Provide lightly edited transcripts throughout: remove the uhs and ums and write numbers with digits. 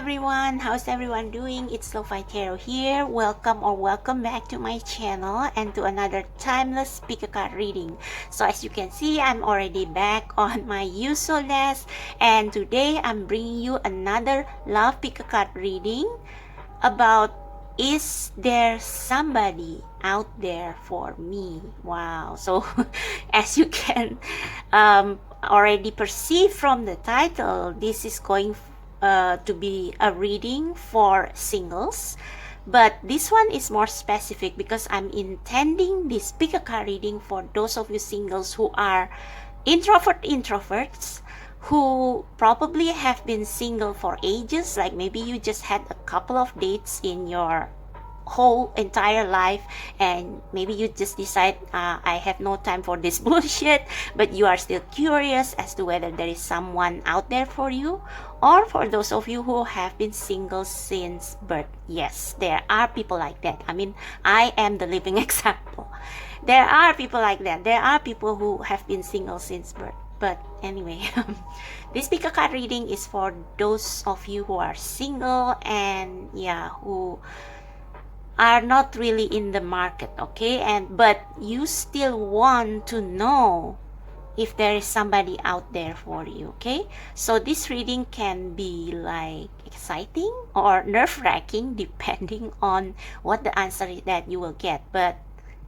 everyone, how's everyone doing? It's Lo-Fi Tarot here. Welcome back to my channel and to another timeless pick a card reading. So as you can see, I'm already back on my usual desk, and today I'm bringing you another love pick a card reading about, is there somebody out there for me? Wow. So as you can already perceive from the title, this is going to be a reading for singles, but this one is more specific because I'm intending this pick a card reading for those of you singles who are introverts who probably have been single for ages. Like maybe you just had a couple of dates in your whole entire life, and maybe you just decide, I have no time for this bullshit, but you are still curious as to whether there is someone out there for you. Or for those of you who have been single since birth. Yes, there are people like that. I mean, I am the living example. There are people like that. There are people who have been single since birth. But anyway, this pick a card reading is for those of you who are single and who are not really in the market, okay? But you still want to know if there is somebody out there for you, okay? So this reading can be like exciting or nerve-wracking depending on what the answer is that you will get. But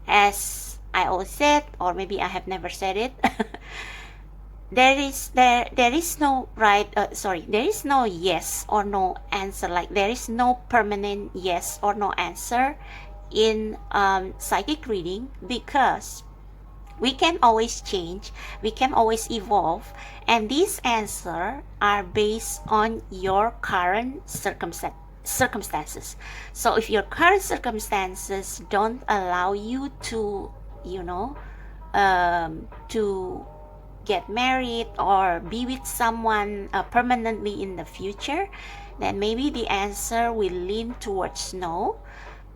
as I always said, or maybe I have never said it, there is no there is no yes or no answer. Like there is no permanent yes or no answer in psychic reading, because we can always change, we can always evolve, and these answers are based on your current circumstances. So if your current circumstances don't allow you to, to get married or be with someone permanently in the future, then maybe the answer will lean towards no.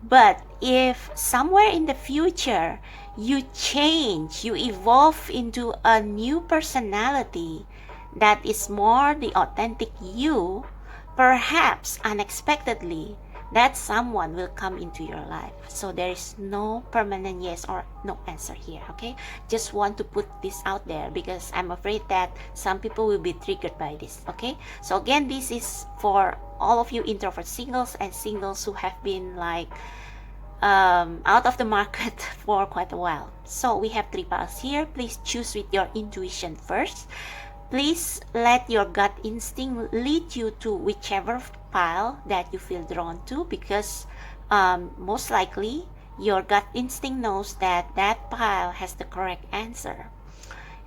But if somewhere in the future you change, you evolve into a new personality that is more the authentic you, perhaps unexpectedly that someone will come into your life. So there is no permanent yes or no answer here, okay? Just want to put this out there because I'm afraid that some people will be triggered by this, okay? So again, this is for all of you introvert singles and singles who have been like out of the market for quite a while. So we have 3 piles here. Please choose with your intuition first. Please let your gut instinct lead you to whichever pile that you feel drawn to, because most likely your gut instinct knows that that pile has the correct answer.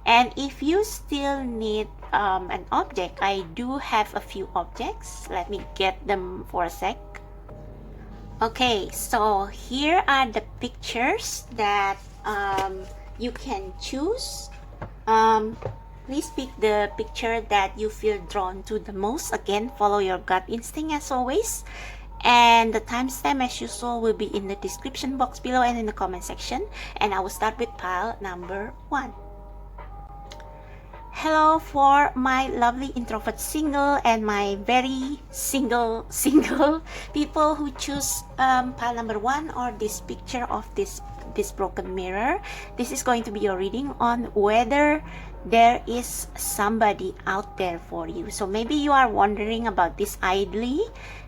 And if you still need an object, I do have a few objects. Let me get them for a sec. Okay, so here are the pictures that you can choose. Please pick the picture that you feel drawn to the most. Again, follow your gut instinct as always. And the timestamp as usual will be in the description box below and in the comment section. And I will start with pile number 1. Hello for my lovely introvert single and my very single people who choose pile number 1 or this picture of this broken mirror. This is going to be your reading on whether there is somebody out there for you. So maybe you are wondering about this idly.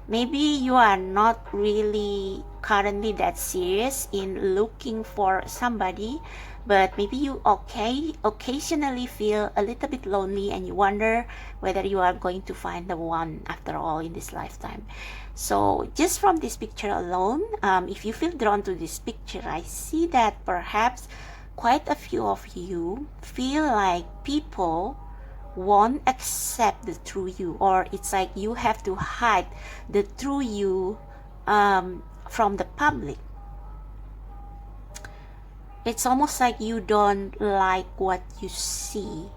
Maybe you are not really currently that serious in looking for somebody, but maybe you occasionally feel a little bit lonely and you wonder whether you are going to find the one after all in this lifetime. So just from this picture alone, if you feel drawn to this picture, I see that perhaps quite a few of you feel like people won't accept the true you, or it's like you have to hide the true you from the public. It's almost like you don't like what you see.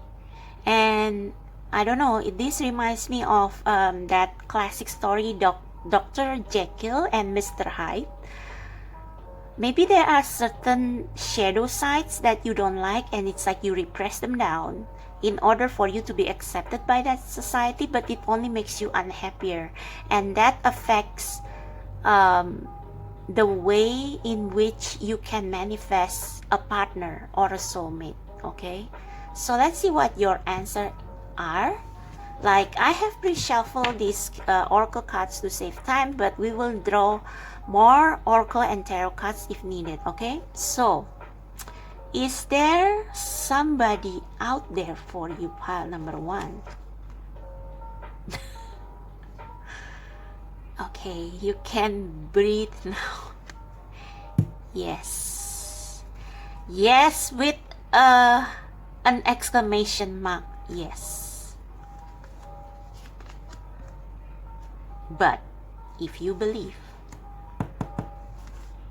And I don't know, this reminds me of that classic story, Dr. Jekyll and Mr. Hyde. Maybe there are certain shadow sides that you don't like, and it's like you repress them down in order for you to be accepted by that society, but it only makes you unhappier, and that affects the way in which you can manifest a partner or a soulmate. Okay, so let's see what your answer are. Like, I have pre-shuffled these oracle cards to save time, but we will draw more oracle and tarot cards if needed. Okay, so is there somebody out there for you, pile number 1? Okay, you can breathe now. Yes. Yes, with an exclamation mark. Yes. But if you believe,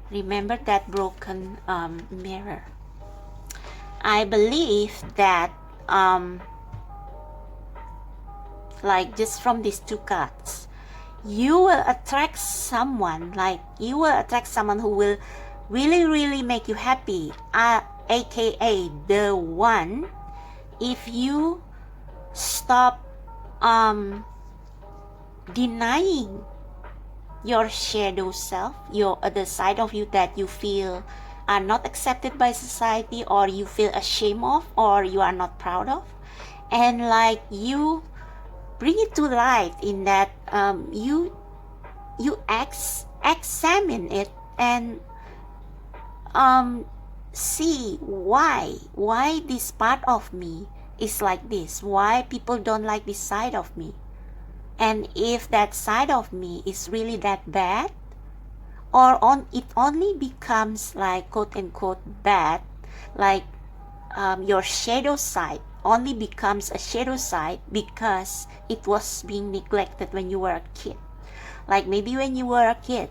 remember that broken mirror. I believe that like, just from these 2 cards, you will attract someone, like you will attract someone who will really make you happy, aka the one, if you stop denying your shadow self, your other side of you that you feel are not accepted by society, or you feel ashamed of, or you are not proud of, and like you bring it to light in that you examine it and see why this part of me is like this, why people don't like this side of me, and if that side of me is really that bad, or it only becomes like quote unquote bad, like your shadow side only becomes a shadow side because it was being neglected when you were a kid. Like, maybe when you were a kid,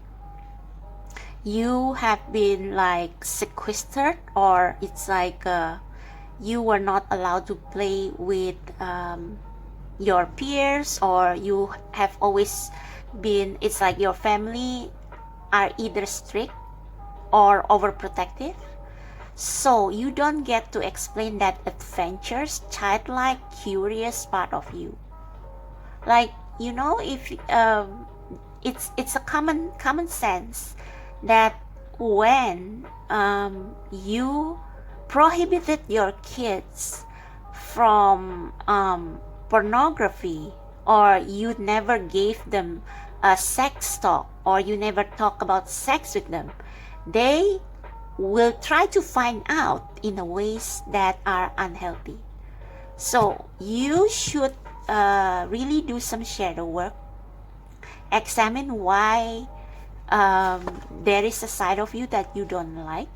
you have been like sequestered, or it's like you were not allowed to play with your peers, or you have always been, it's like your family are either strict or overprotective, so you don't get to explain that adventurous, childlike, curious part of you. Like, you know, if it's a common sense that when you prohibited your kids from pornography, or you never gave them a sex talk, or you never talk about sex with them, they will try to find out in ways that are unhealthy. So you should really do some shadow work, examine why there is a side of you that you don't like,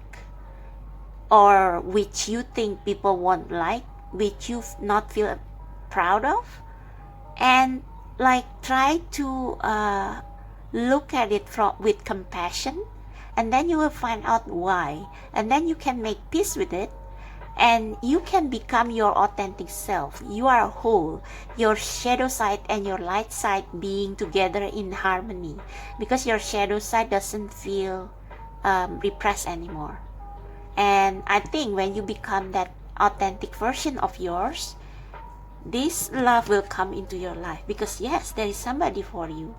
or which you think people won't like, which you not feel proud of, and like try to look at it with compassion, and then you will find out why, and then you can make peace with it, and you can become your authentic self. You are a whole, your shadow side and your light side being together in harmony, because your shadow side doesn't feel repressed anymore. And I think when you become that authentic version of yours, this love will come into your life, because yes, there is somebody for you,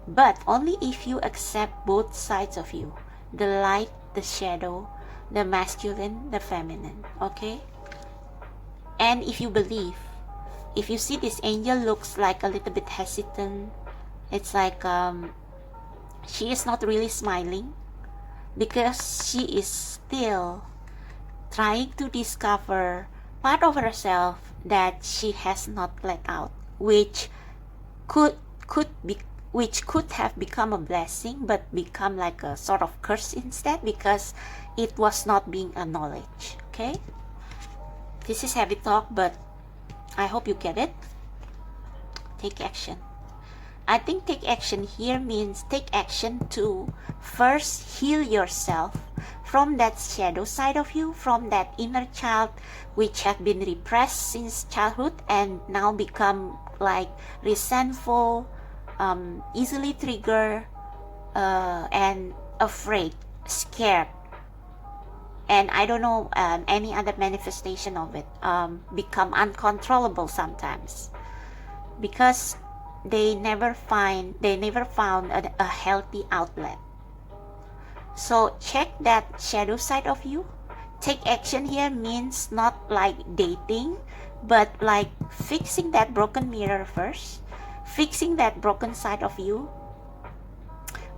but only if you accept both sides of you, the light, the shadow, the masculine, the feminine. Okay, and if you believe, if you see this angel looks like a little bit hesitant, it's like she is not really smiling, because she is still trying to discover part of herself that she has not let out, which could have become a blessing, but become like a sort of curse instead, because it was not being acknowledged. Okay, this is heavy talk, but I hope you get it. Take action. I think take action here means take action to first heal yourself from that shadow side of you, from that inner child which have been repressed since childhood and now become like resentful, easily triggered, and afraid, scared, and I don't know any other manifestation of it, become uncontrollable sometimes because they never found a healthy outlet. So check that shadow side of you. Take action here means not like dating, but like fixing that broken mirror first, fixing that broken side of you.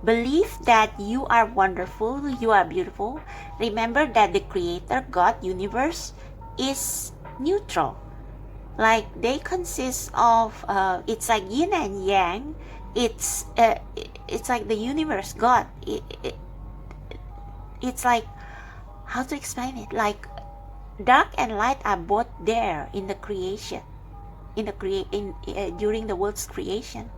Believe that you are wonderful, you are beautiful. Remember that the creator, God, universe is neutral. Like they consist of it's like yin and yang. It's like the universe, God. It's like, how to explain it, like dark and light are both there in the creation, during the world's creation.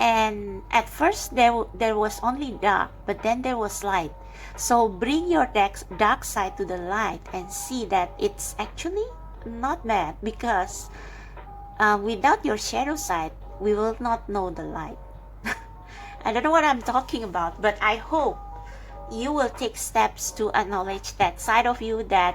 And at first there was only dark, but then there was light. So bring your dark side to the light and see that it's actually not bad, because without your shadow side we will not know the light. I don't know what I'm talking about, but I hope you will take steps to acknowledge that side of you that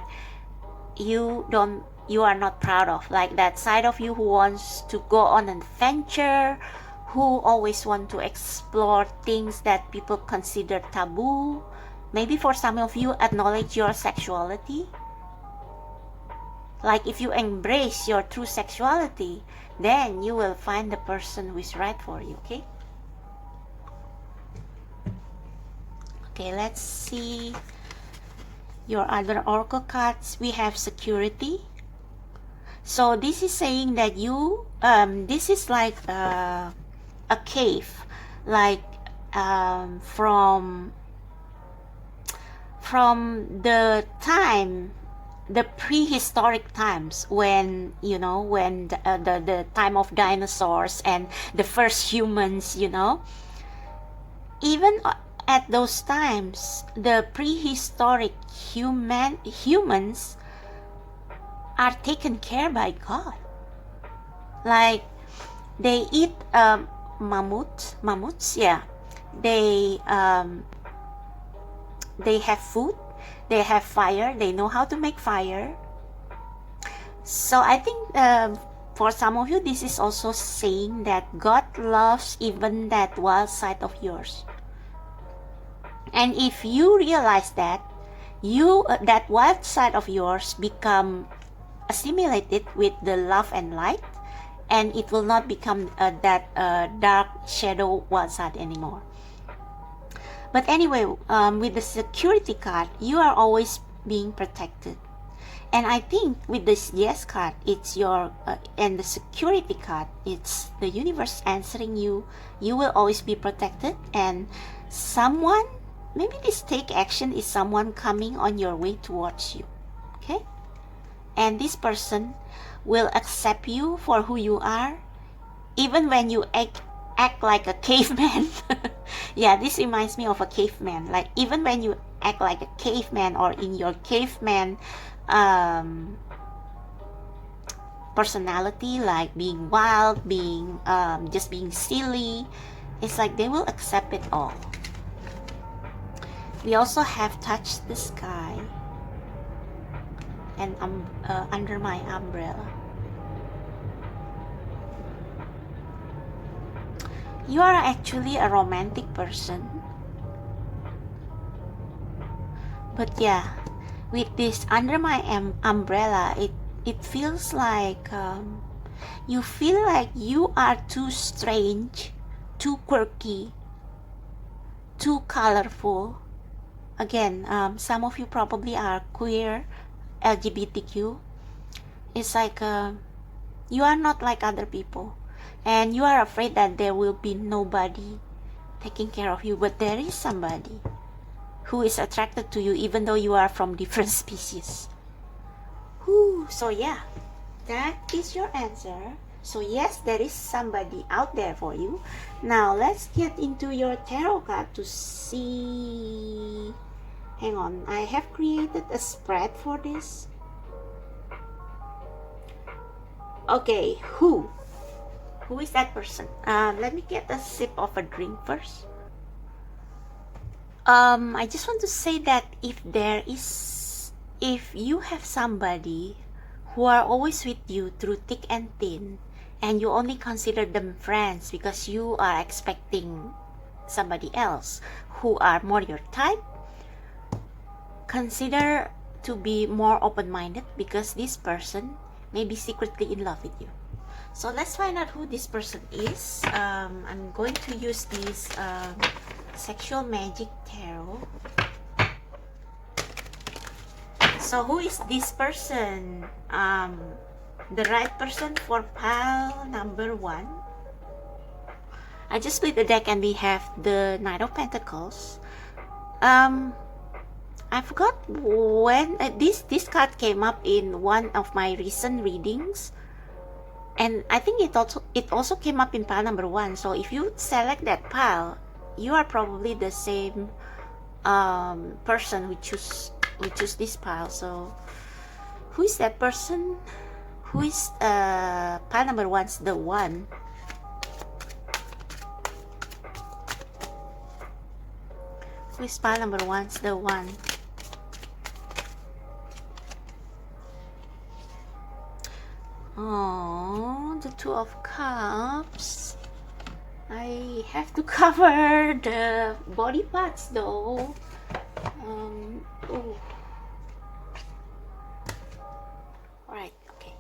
you are not proud of, like that side of you who wants to go on an adventure, who always want to explore things that people consider taboo. Maybe for some of you, acknowledge your sexuality. Like if you embrace your true sexuality, then you will find the person who is right for you. Okay, let's see your other oracle cards. We have security. So this is saying that you this is like a cave, like from the prehistoric times, when when the time of dinosaurs and the first humans, even at those times, the prehistoric humans are taken care by God. Like they eat mammoths, yeah. They have food, they have fire, they know how to make fire. So I think for some of you, this is also saying that God loves even that wild side of yours. And if you realize that, that wild side of yours become assimilated with the love and light, and it will not become that dark shadow wild side anymore. But anyway, with the security card, you are always being protected. And I think with this yes card, it's your and the security card, it's the universe answering you. You will always be protected, and someone, maybe this take action is someone coming on your way towards you. Okay? And this person will accept you for who you are, even when you act like a caveman. Yeah, this reminds me of a caveman. Like even when you act like a caveman, or in your caveman personality, like being wild, being just being silly, it's like they will accept it all. We also have touched the sky and under my umbrella. You are actually a romantic person. But yeah, with this under my umbrella, it feels like you feel like you are too strange, too quirky, too colorful. Again, some of you probably are queer, LGBTQ. It's like you are not like other people, and you are afraid that there will be nobody taking care of you, but there is somebody who is attracted to you, even though you are from different species. Whew. So yeah, that is your answer. So yes, there is somebody out there for you. Now let's get into your tarot card to see. Hang on, I have created a spread for this. Okay, who is that person? Let me get a sip of a drink first. I just want to say that if you have somebody who are always with you through thick and thin, and you only consider them friends because you are expecting somebody else who are more your type, consider to be more open-minded, because this person may be secretly in love with you. So let's find out who this person is. I'm going to use this Sexual Magic Tarot. So who is this person? The right person for pile number 1. I just split the deck and we have the Knight of Pentacles. I forgot when this card came up in one of my recent readings, and I think it also came up in pile number 1. So if you select that pile, you are probably the same person who choose this pile. So who is that person? Who is pile number 1's the one? Who is pile number 1's the one? Oh, the Two of Cups. I have to cover the body parts though. Oh. Alright, okay.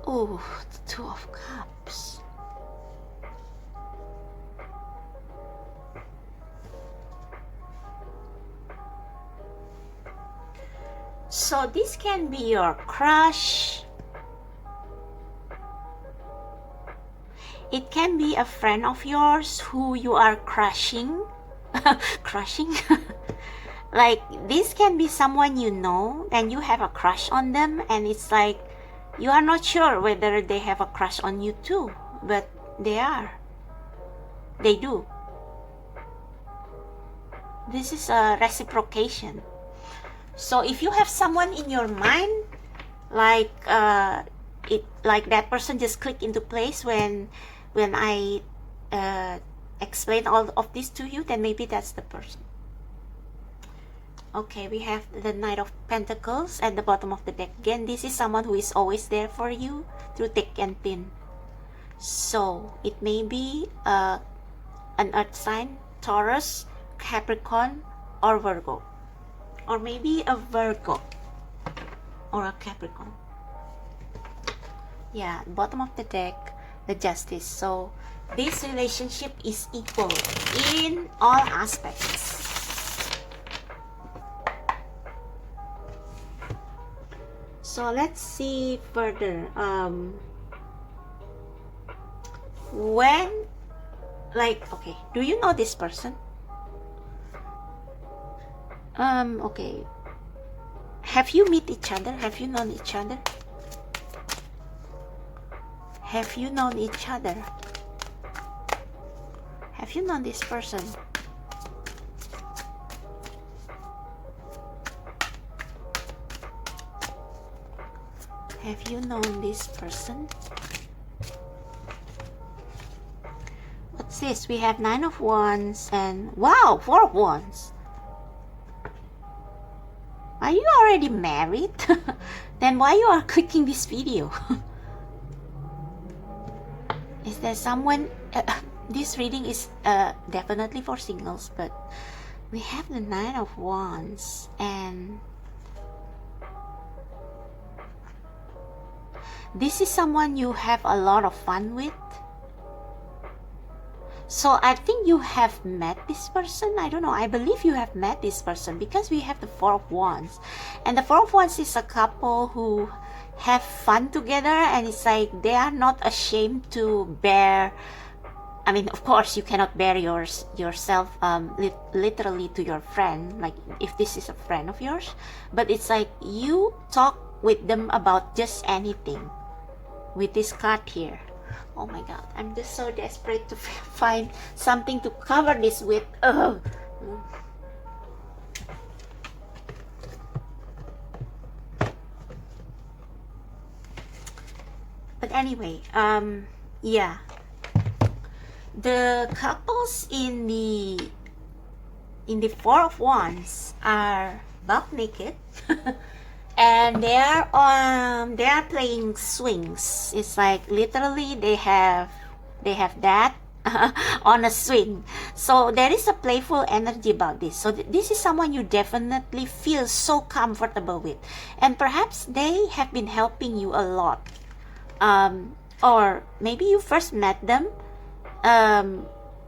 Oh, the Two of Cups. So this can be your crush. It can be a friend of yours who you are crushing. Crushing? Like, this can be someone you know and you have a crush on them, and it's like you are not sure whether they have a crush on you too, but they are. They do. This is a reciprocation. So if you have someone in your mind, like like that person just clicked into place when I explain all of this to you, then maybe that's the person. Okay, we have the Knight of Pentacles at the bottom of the deck. Again, this is someone who is always there for you through thick and thin. So it may be an earth sign, Taurus, Capricorn, or Virgo. Or maybe a Virgo or a Capricorn. Yeah, bottom of the deck, the Justice. So this relationship is equal in all aspects. So let's see further. When, like, okay, do you know this person? Okay. Have you met each other? Have you known each other? Have you known each other? Have you known this person? Have you known this person? What's this? We have 9 of Wands and, wow, 4 of Wands. Are you already married? Then why you are clicking this video? Is there someone... this reading is definitely for singles, but we have the 9 of Wands and... this is someone you have a lot of fun with. So I think you have met this person. I don't know. I believe you have met this person because we have the 4 of Wands. And the 4 of Wands is a couple who have fun together, and it's like they are not ashamed to bear... I mean, of course, you cannot bear yourself literally to your friend, like if this is a friend of yours. But it's like you talk with them about just anything with this card here. Oh my god, I'm just so desperate to find something to cover this with. Ugh. But anyway, yeah. The couples in the Four of Wands are buck naked and they are playing swings. It's like literally they have that on a swing. So there is a playful energy about this. So this is someone you definitely feel so comfortable with, and perhaps they have been helping you a lot, or maybe you first met them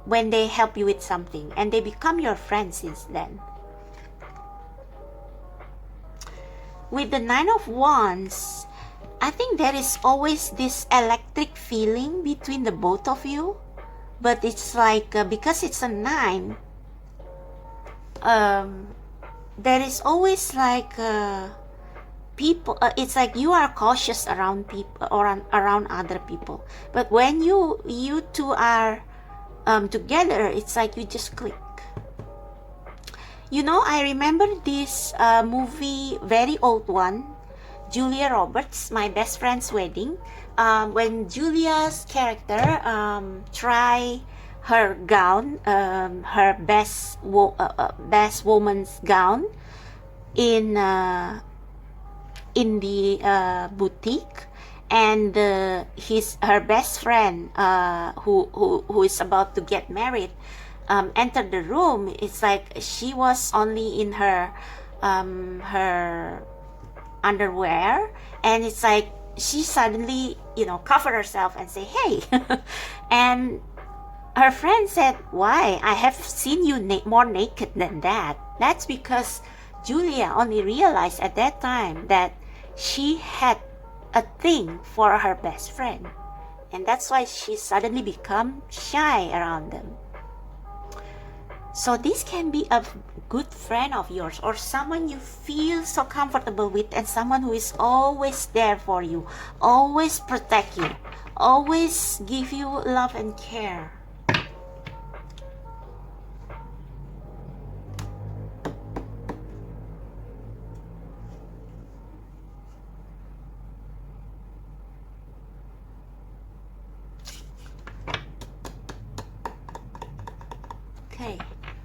when they help you with something and they become your friend since then. With the Nine of Wands, I think there is always this electric feeling between the both of you, but it's like because it's a 9, there is always like people, it's like you are cautious around people or around other people, but when you two are together, it's like you just click. You know, I remember this movie, very old one, Julia Roberts, My Best Friend's Wedding. When Julia's character try her gown, her best woman's gown in the boutique, and her best friend who is about to get married entered the room. It's like she was only in her underwear, and it's like she suddenly covered herself and say, hey. And her friend said, why? I have seen you more naked than that. That's because Julia only realized at that time that she had a thing for her best friend, and that's why she suddenly become shy around them. So this can be a good friend of yours, or someone you feel so comfortable with, and someone who is always there for you, always protect you, always give you love and care. Okay,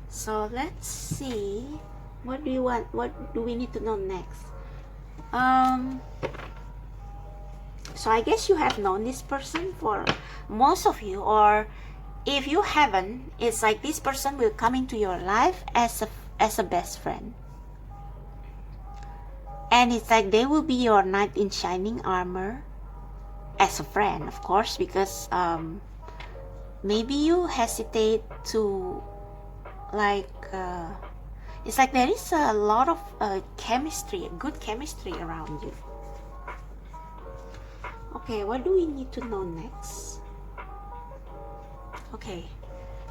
so let's see, what do you want, what do we need to know next? So I guess you have known this person, for most of you, or if you haven't, it's like this person will come into your life as a best friend, and it's like they will be your knight in shining armor as a friend, of course, because maybe you hesitate to it's like there is a lot of chemistry, good chemistry around you. Okay, what do we need to know next? Okay,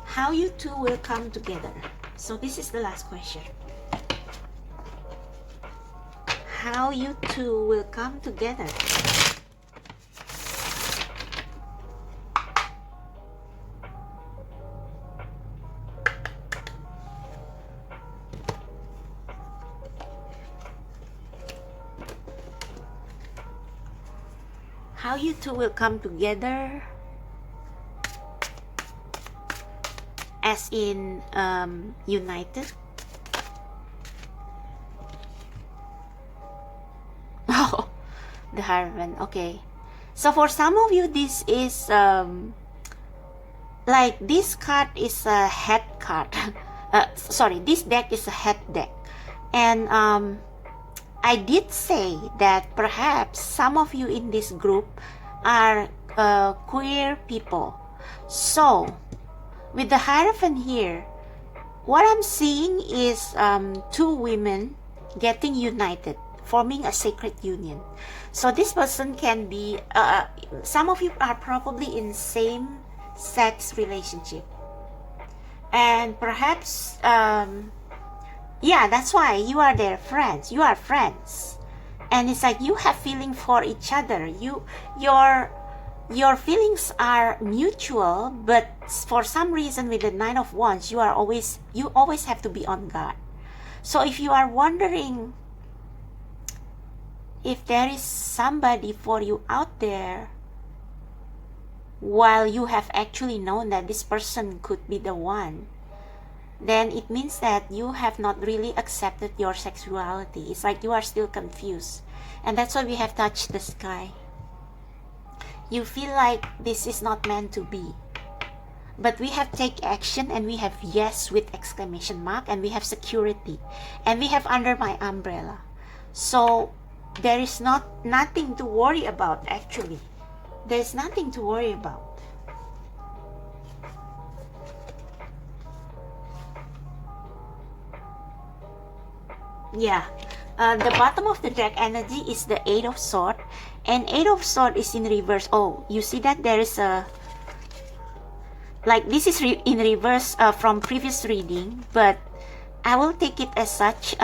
how you two will come together. So this is the last question. How you two will come together. How you two will come together, as in united. Oh, the Hierophant. Okay, so for some of you, this is like this card is a head card. Sorry, this deck is a head deck, and I did say that perhaps some of you in this group are queer people. So with the Hierophant here, what I'm seeing is two women getting united, forming a sacred union. So this person can be, some of you are probably in same-sex relationship, and perhaps yeah, that's why you are their friends. You are friends, and it's like you have feeling for each other. Your feelings are mutual, but for some reason with the Nine of Wands, you always have to be on guard. So if you are wondering if there is somebody for you out there, while you have actually known that this person could be the one, then it means that you have not really accepted your sexuality. It's like you are still confused. And that's why we have touched the sky. You feel like this is not meant to be. But we have take action, and we have yes with exclamation mark, and we have security, and we have under my umbrella. So there is nothing to worry about actually. There's nothing to worry about. Yeah. The bottom of the deck energy is the Eight of Swords, and Eight of Swords is in reverse. Oh, you see that there is a, like, this is in reverse from previous reading, but I will take it as such.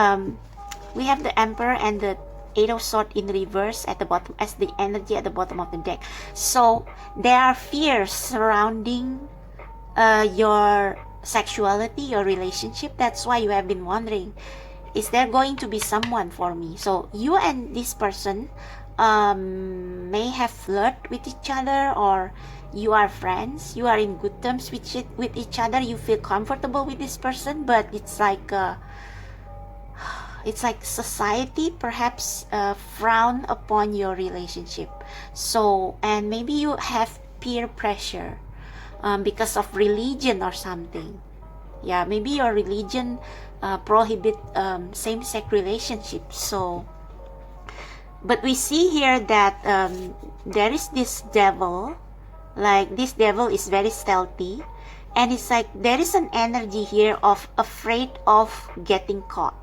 We have the Emperor and the Eight of Swords in reverse at the bottom as the energy at the bottom of the deck. So there are fears surrounding your sexuality, your relationship. That's why you have been wondering, is there going to be someone for me? So you and this person may have flirted with each other, or you are friends, you are in good terms with each other, you feel comfortable with this person, but it's like society perhaps frown upon your relationship. So, and maybe you have peer pressure because of religion or something. Yeah, maybe your religion prohibit same-sex relationships. So, but we see here that there is this devil. Like, this devil is very stealthy, and it's like there is an energy here of afraid of getting caught.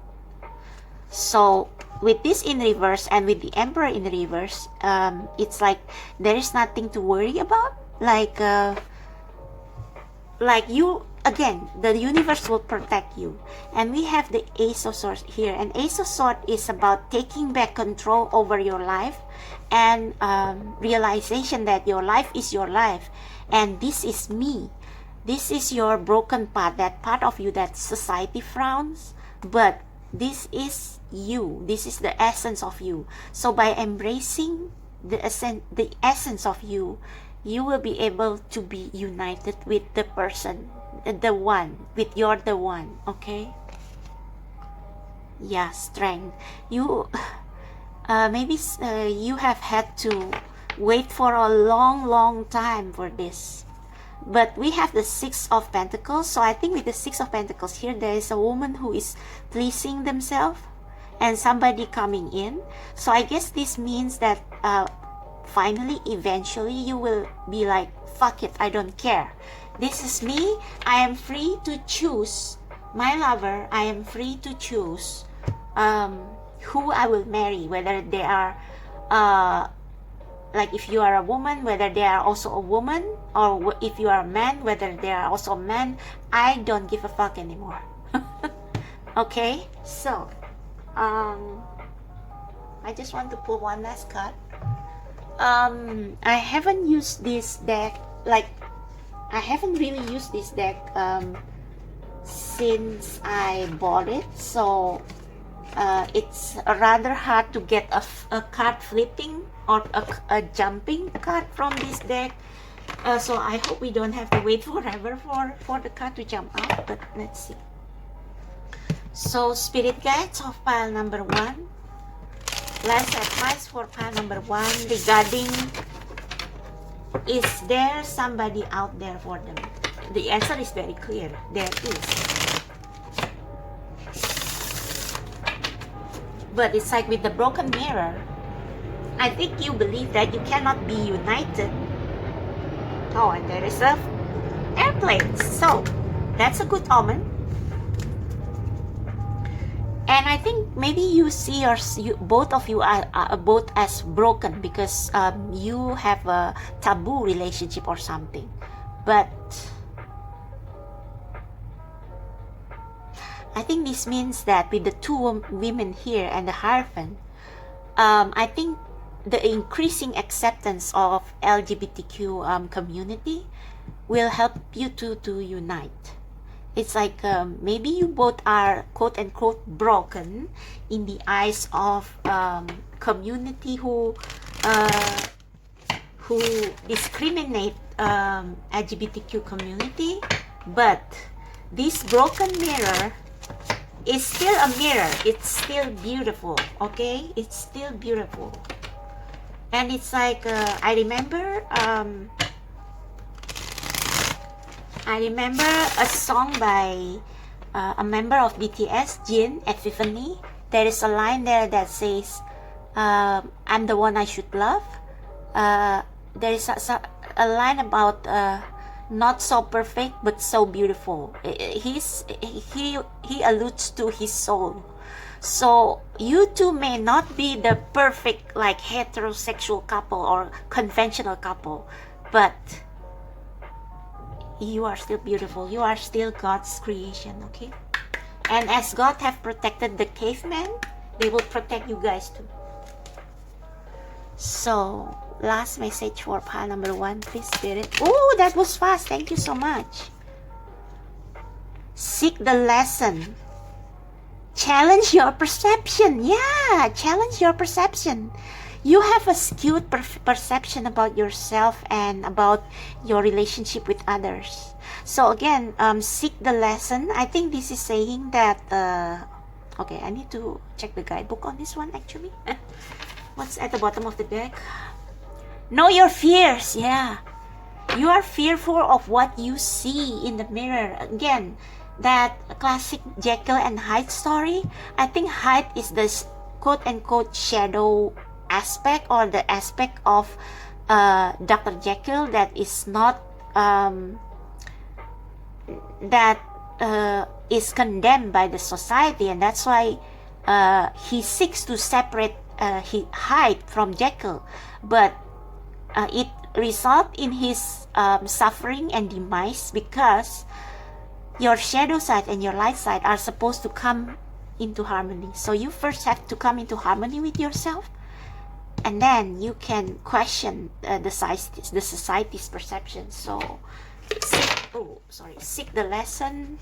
So with this in reverse and with the Emperor in reverse, it's like there is nothing to worry about. Like you, again, the universe will protect you. And we have the Ace of Swords here, and Ace of Swords is about taking back control over your life, and realization that your life is your life, and this is me. This is your broken part, that part of you that society frowns, but this is you. This is the essence of you. So by embracing the essence of you, you will be able to be united with the person, the one, with you're the one. Okay? Yeah, strength. You maybe you have had to wait for a long time for this. But we have the Six of Pentacles. So I think with the Six of Pentacles here, there is a woman who is pleasing themselves and somebody coming in. So I guess this means that finally, eventually, you will be like, fuck it, I don't care. This is me. I am free to choose my lover. I am free to choose who I will marry, whether they are like, if you are a woman, whether they are also a woman, or if you are a man, whether they are also a man. I don't give a fuck anymore. Okay, so I just want to pull one last card. I haven't used this deck, like, I haven't really used this deck since I bought it, so it's rather hard to get a card flipping or a jumping card from this deck. So I hope we don't have to wait forever for the card to jump out, but let's see. So, Spirit Guides of pile number 1. Last advice for pile number 1 regarding, is there somebody out there for them? The answer is very clear. There is. But it's like with the broken mirror, I think you believe that you cannot be united. Oh, and there is a airplane. So that's a good omen. And I think maybe you see both of you are both as broken because you have a taboo relationship or something. But I think this means that with the two women here and the Hierophant, I think the increasing acceptance of LGBTQ community will help you to unite. It's like maybe you both are quote-unquote broken in the eyes of community who who discriminate LGBTQ community, but this broken mirror is still a mirror. It's still beautiful, okay? It's still beautiful. And it's like I remember a song by a member of BTS, Jin Epiphany. There is a line there that says, I'm the one I should love. There is a line about not so perfect but so beautiful. He alludes to his soul. So you two may not be the perfect like heterosexual couple or conventional couple, but you are still beautiful. You are still God's creation, okay? And as God have protected the caveman, they will protect you guys too. So last message for pile number 1, please, Spirit. Oh, that was fast. Thank you so much. Seek the lesson. Challenge your perception. Yeah, challenge your perception. You have a skewed perception about yourself and about your relationship with others. So again, seek the lesson. I think this is saying that okay, I need to check the guidebook on this one actually. What's at the bottom of the deck? Know your fears. Yeah, you are fearful of what you see in the mirror. Again, that classic Jekyll and Hyde story. I think Hyde is the quote-unquote shadow aspect, or the aspect of Dr. Jekyll that is not is condemned by the society, and that's why he seeks to separate Hyde from Jekyll, but it results in his suffering and demise, because your shadow side and your light side are supposed to come into harmony. So you first have to come into harmony with yourself, and then you can question the society's perception. So seek the lesson.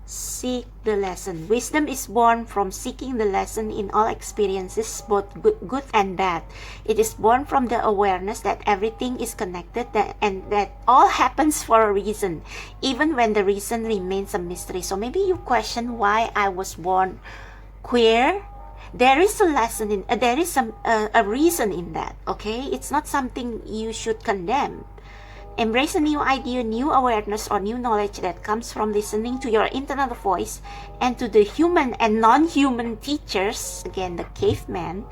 Seek the lesson. Wisdom is born from seeking the lesson in all experiences, both good and bad. It is born from the awareness that everything is connected, and that all happens for a reason, even when the reason remains a mystery. So maybe you question why I was born queer. There is a lesson in there is a reason in that, okay? It's not something you should condemn. Embrace a new idea, new awareness, or new knowledge that comes from listening to your internal voice and to the human and non-human teachers, again the caveman,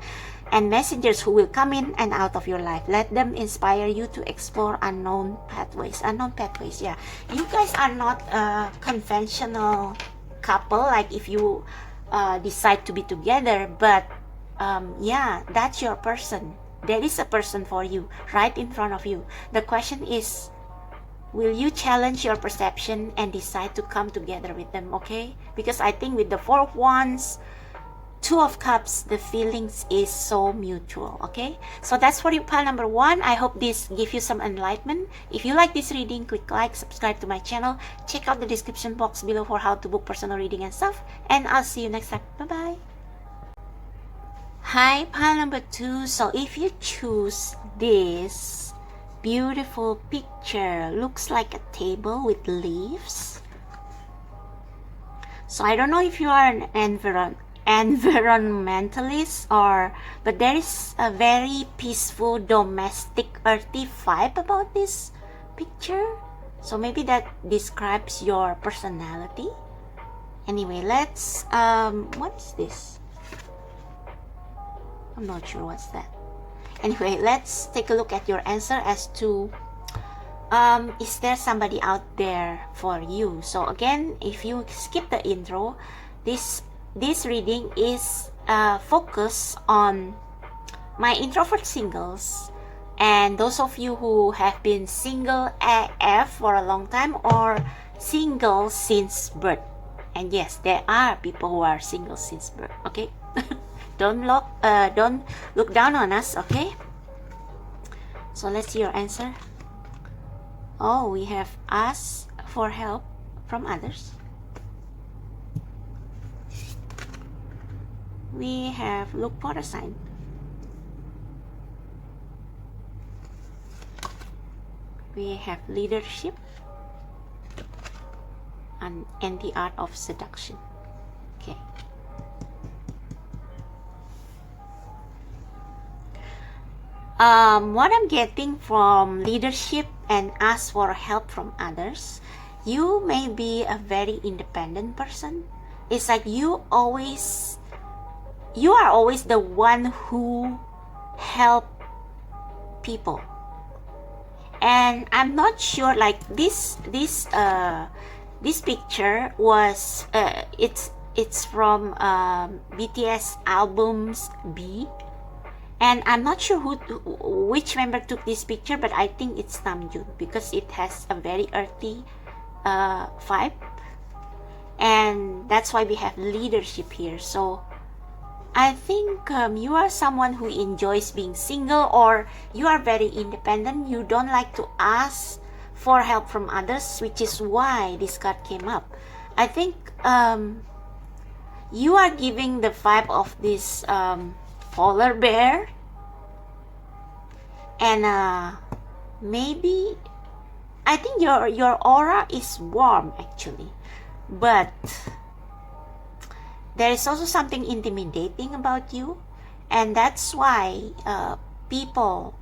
and messengers who will come in and out of your life. Let them inspire you to explore unknown pathways. Unknown pathways, yeah. You guys are not a conventional couple, like if you decide to be together, but yeah, that's your person. There is a person for you right in front of you. The question is, will you challenge your perception and decide to come together with them, okay? Because I think with the 4 of Wands, 2 of Cups, the feelings is so mutual, okay? So that's for you, pile number 1. I hope this gives you some enlightenment. If you like this reading, click like, subscribe to my channel. Check out the description box below for how to book personal reading and stuff. And I'll see you next time. Bye-bye. Hi, pile number 2. So if you choose this beautiful picture, looks like a table with leaves. So I don't know if you are an environmentalist, but there is a very peaceful, domestic, earthy vibe about this picture. So maybe that describes your personality. Anyway, let's what is this? I'm not sure what's that. Anyway, let's take a look at your answer as to is there somebody out there for you? So again, if you skip the intro, this reading is focused on my introvert singles and those of you who have been single AF for a long time or single since birth. And yes, there are people who are single since birth, okay? Don't look down on us, okay? So let's see your answer. Oh, we have asked for help from others. We have looked for a sign. We have leadership and the art of seduction. Okay. What I'm getting from leadership and ask for help from others, you may be a very independent person. It's like you are always the one who help people. And I'm not sure, like this picture was it's from BTS albums B, and I'm not sure which member took this picture, but I think it's Namjoon because it has a very earthy vibe, and that's why we have leadership here. So I think you are someone who enjoys being single, or you are very independent. You don't like to ask for help from others, which is why this card came up. I think you are giving the vibe of this polar bear, and maybe I think your aura is warm actually, but there is also something intimidating about you, and that's why people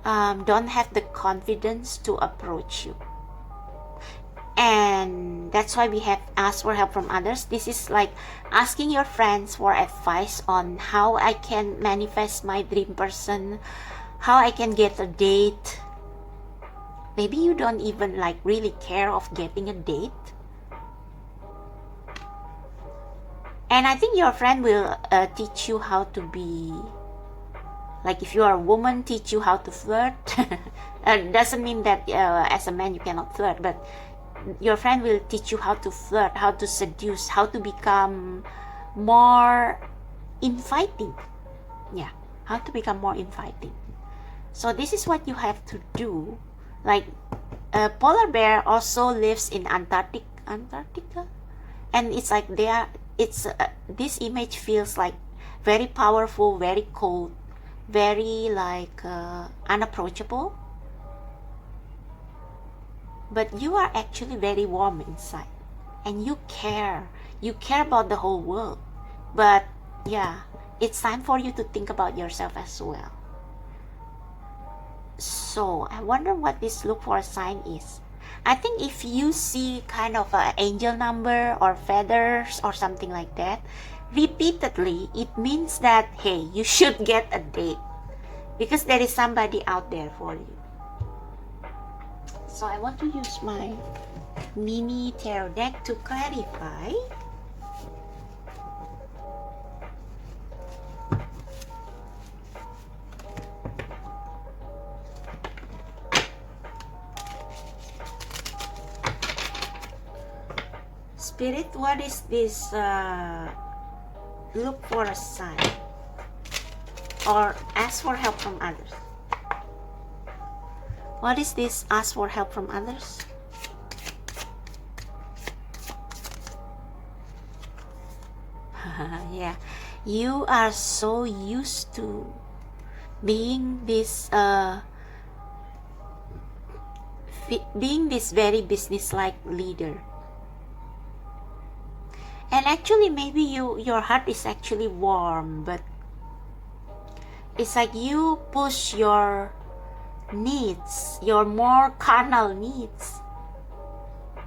don't have the confidence to approach you. And that's why we have asked for help from others. This is like asking your friends for advice on how I can manifest my dream person, how I can get a date. Maybe you don't even like really care of getting a date. And I think your friend will teach you how to be, like if you are a woman, teach you how to flirt. Doesn't mean that as a man you cannot flirt, but your friend will teach you how to flirt, how to seduce, how to become more inviting. Yeah, how to become more inviting. So this is what you have to do. Like a polar bear also lives in Antarctica, and it's like this image feels like very powerful, very cold, very like unapproachable. But you are actually very warm inside, and you care about the whole world. But yeah, it's time for you to think about yourself as well. So I wonder what this look for sign is. I think if you see kind of an angel number or feathers or something like that repeatedly, it means that hey, you should get a date because there is somebody out there for you. So I want to use my mini tarot deck to clarify. Spirit, what is this look for a sign or ask for help from others? What is this ask for help from others? Yeah, you are so used to being this very business-like leader. And actually maybe your heart is actually warm, but it's like you push your needs, your more carnal needs,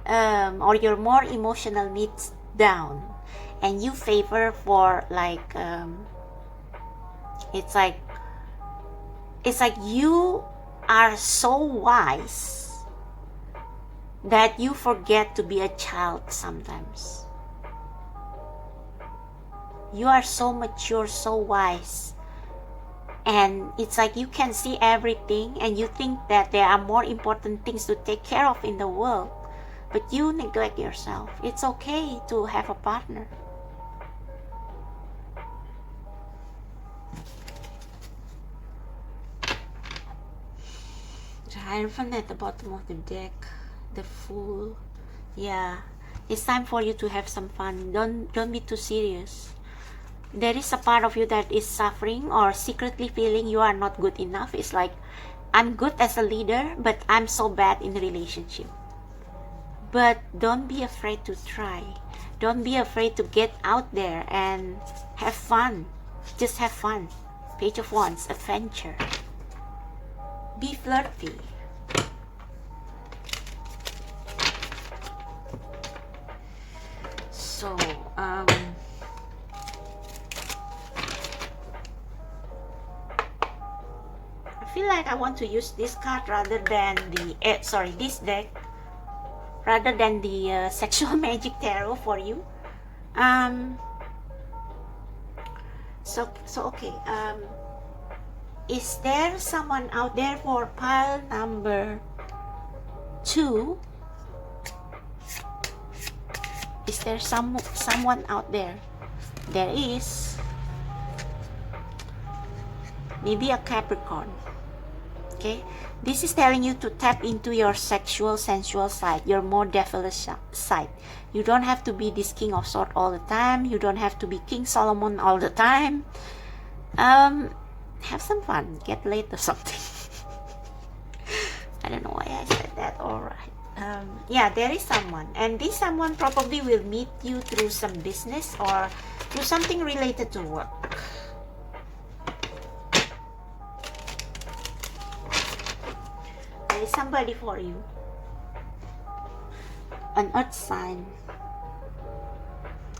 or your more emotional needs down, and you favor for like it's like you are so wise that you forget to be a child sometimes. You are so mature, so wise, and it's like you can see everything and you think that there are more important things to take care of in the world, but you neglect yourself. It's okay to have a partner. The Hierophant at the bottom of the deck, the Fool. Yeah, it's time for you to have some fun. Don't be too serious. There is a part of you that is suffering or secretly feeling you are not good enough. It's like I'm good as a leader, but I'm so bad in relationship. But don't be afraid to try. Don't be afraid to get out there and have fun. Just have fun. Page of Wands, adventure. Be flirty. So, I feel like I want to use this card rather than the, this deck, rather than the sexual magic tarot for you. Okay. Is there someone out there for pile number 2? Is there someone out there? There is. Maybe a Capricorn. Okay, this is telling you to tap into your sexual, sensual side, your more devilish side. You don't have to be this King of Swords all the time. You don't have to be King Solomon all the time. Have some fun. Get laid or something. I don't know why I said that. Alright. Yeah, there is someone. And this someone probably will meet you through some business or through something related to work. There is somebody for you. An earth sign.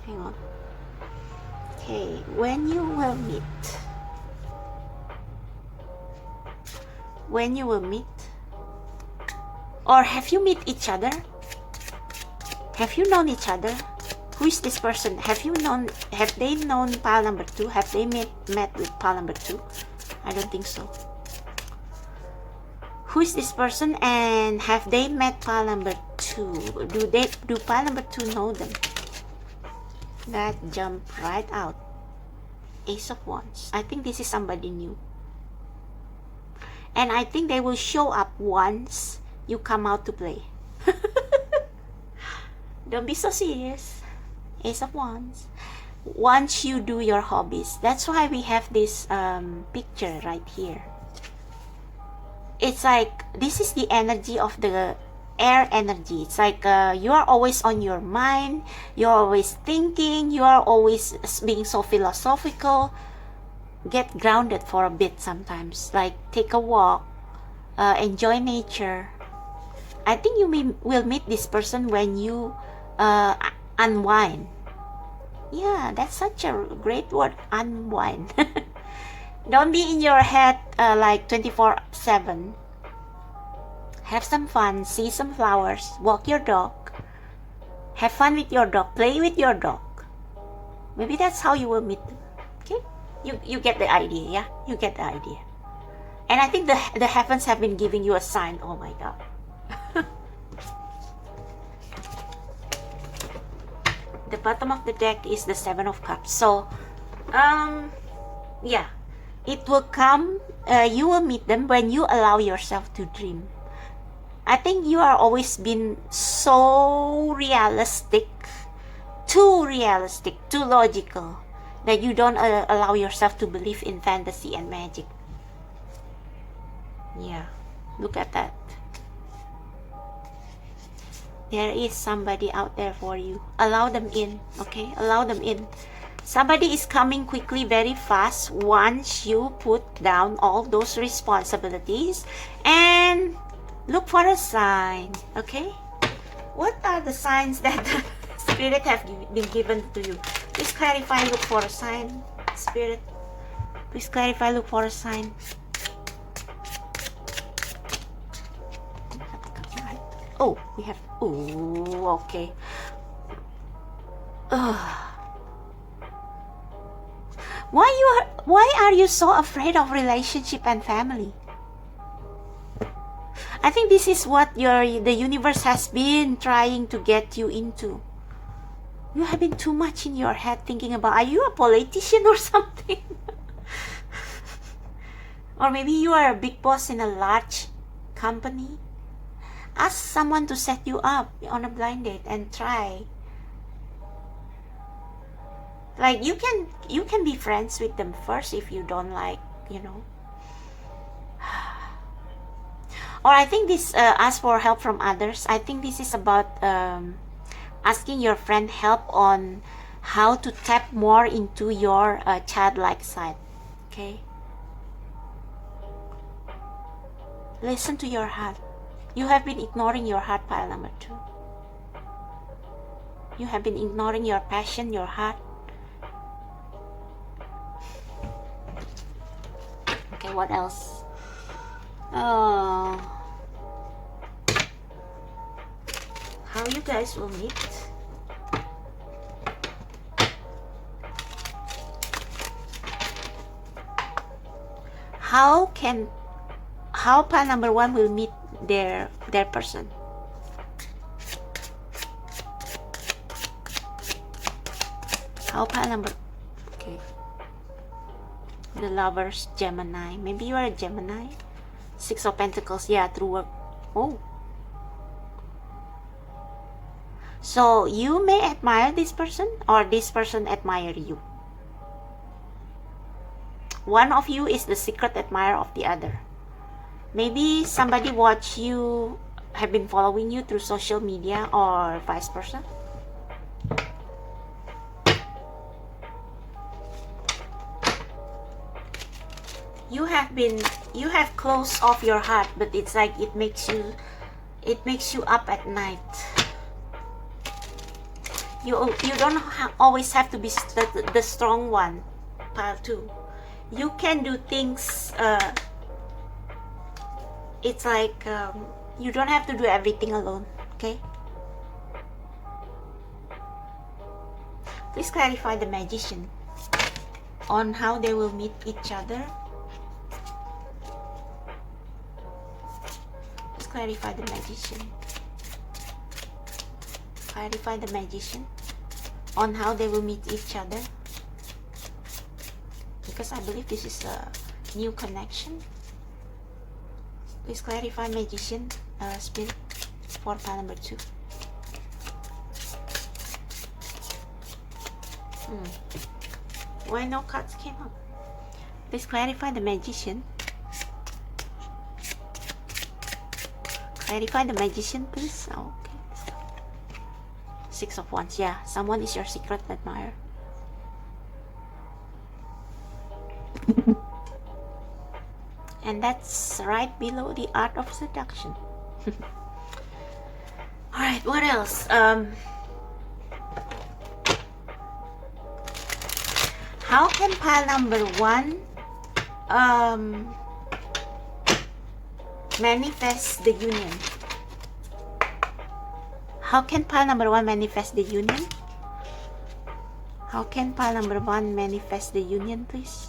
Hang on. Okay, when you will meet. When you will meet. Or have you met each other? Have you known each other? Who is this person? Have they known pile number 2? Have they met with pile number 2? I don't think so. Who is this person and have they met pile number 2? Do pile number 2 know them? That jumped right out. Ace of Wands. I think this is somebody new. And I think they will show up once you come out to play. Don't be so serious. Ace of Wands. Once you do your hobbies. That's why we have this picture right here. It's like, this is the energy of the air energy. It's like you are always on your mind. You're always thinking. You are always being so philosophical. Get grounded for a bit sometimes. Like, take a walk. Enjoy nature. I think you will meet this person when you unwind. Yeah, that's such a great word, unwind. Don't be in your head like 24/7. Have some fun, see some flowers, walk your dog. Have fun with your dog, play with your dog. Maybe that's how you will meet them. Okay? You get the idea, yeah? You get the idea. And I think the heavens have been giving you a sign. Oh my God. The bottom of the deck is the 7 of Cups. So, yeah. It will come, you will meet them when you allow yourself to dream. I think you are always been so realistic, too logical, that you don't allow yourself to believe in fantasy and magic. Yeah, look at that. There is somebody out there for you. Allow them in, okay? Allow them in. Somebody is coming quickly, very fast, once you put down all those responsibilities and look for a sign, okay? What are the signs that the Spirit have been given to you? Please clarify, look for a sign, Spirit. Please clarify, look for a sign. Oh, we have, oh, okay. Why are you so afraid of relationship and family? I think this is what the universe has been trying to get you into. You have been too much in your head thinking about, are you a politician or something? Or maybe you are a big boss in a large company. Ask someone to set you up on a blind date and try. Like, you can be friends with them first if you don't like, you know. Or I think this ask for help from others. I think this is about asking your friend help on how to tap more into your childlike side. Okay, listen to your heart. You have been ignoring your heart, pile number 2. You have been ignoring your passion, your heart. Okay, what else? How you guys will meet? How pile number 1 will meet their person? How pile number, okay, the Lovers, Gemini. Maybe you are a Gemini. 6 of Pentacles, yeah, through work. Oh, so you may admire this person, or this person admire you. One of you is the secret admirer of the other. Maybe somebody watch you, have been following you through social media, or vice versa. You have closed off your heart, but it's like it makes you up at night. You don't always have to be the strong one, pile 2. You can do things, it's like you don't have to do everything alone. Okay, please clarify the Magician on how they will meet each other. Please clarify the Magician. Clarify the Magician on how they will meet each other, because I believe this is a new connection. Please clarify Magician, Spirit, for pile number 2. Why no cards came up? Please clarify the Magician. Clarify the Magician, please. Oh, okay. 6 of Wands, yeah. Someone is your secret admirer. And that's right below the art of seduction. Alright, what else? How can pile number 1 manifest the union? How can pile number 1 manifest the union? How can pile number 1 manifest the union, please?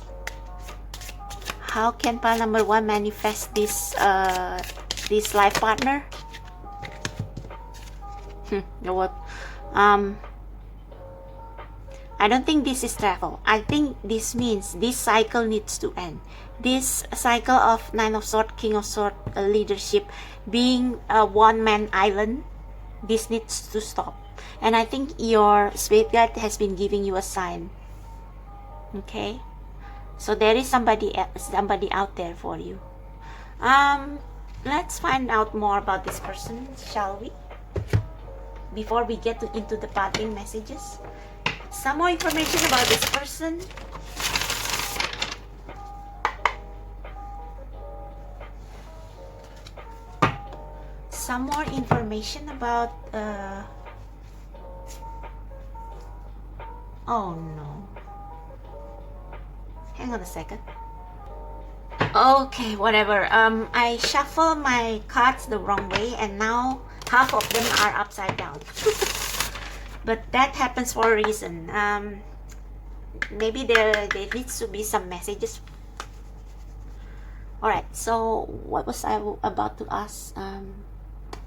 How can pile number 1 manifest this life partner? You know what? I don't think this is travel. I think this means this cycle needs to end. This cycle of 9 of Swords, King of Swords, leadership, being a one-man island, this needs to stop. And I think your spirit guide has been giving you a sign. Okay? So there is somebody out there for you. Let's find out more about this person, shall we? Before we get into the parting messages. Some more information about this person. Some more information about oh no. Hang on a second. Okay, whatever. I shuffle my cards the wrong way and now half of them are upside down. But that happens for a reason. Maybe there needs to be some messages. Alright, so what was I about to ask?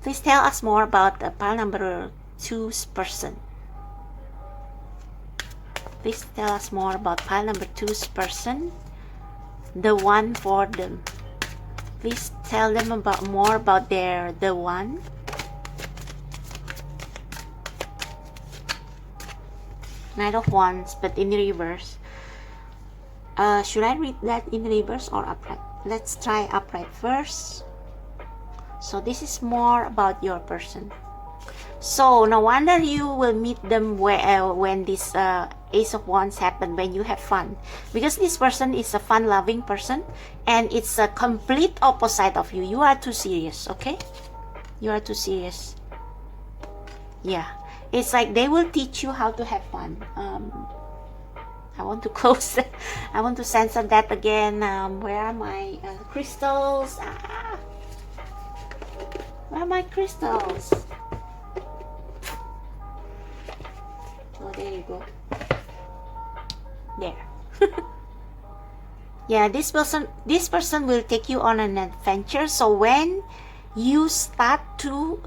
Please tell us more about the pile number 2's person. Please tell us more about pile number 2's person. The one for them. Please tell them more about the one. Knight of Wands, but in reverse. Should I read that in reverse or upright? Let's try upright first. So this is more about your person. So no wonder you will meet them when this Ace of Wands happen, when you have fun, because this person is a fun-loving person, and it's a complete opposite of you. You are too serious, okay? You are too serious. Yeah, it's like they will teach you how to have fun. I want to close. I want to censor that again. Where are my crystals? Where are my crystals? Oh, there you go. There. Yeah, this person will take you on an adventure. So when you start to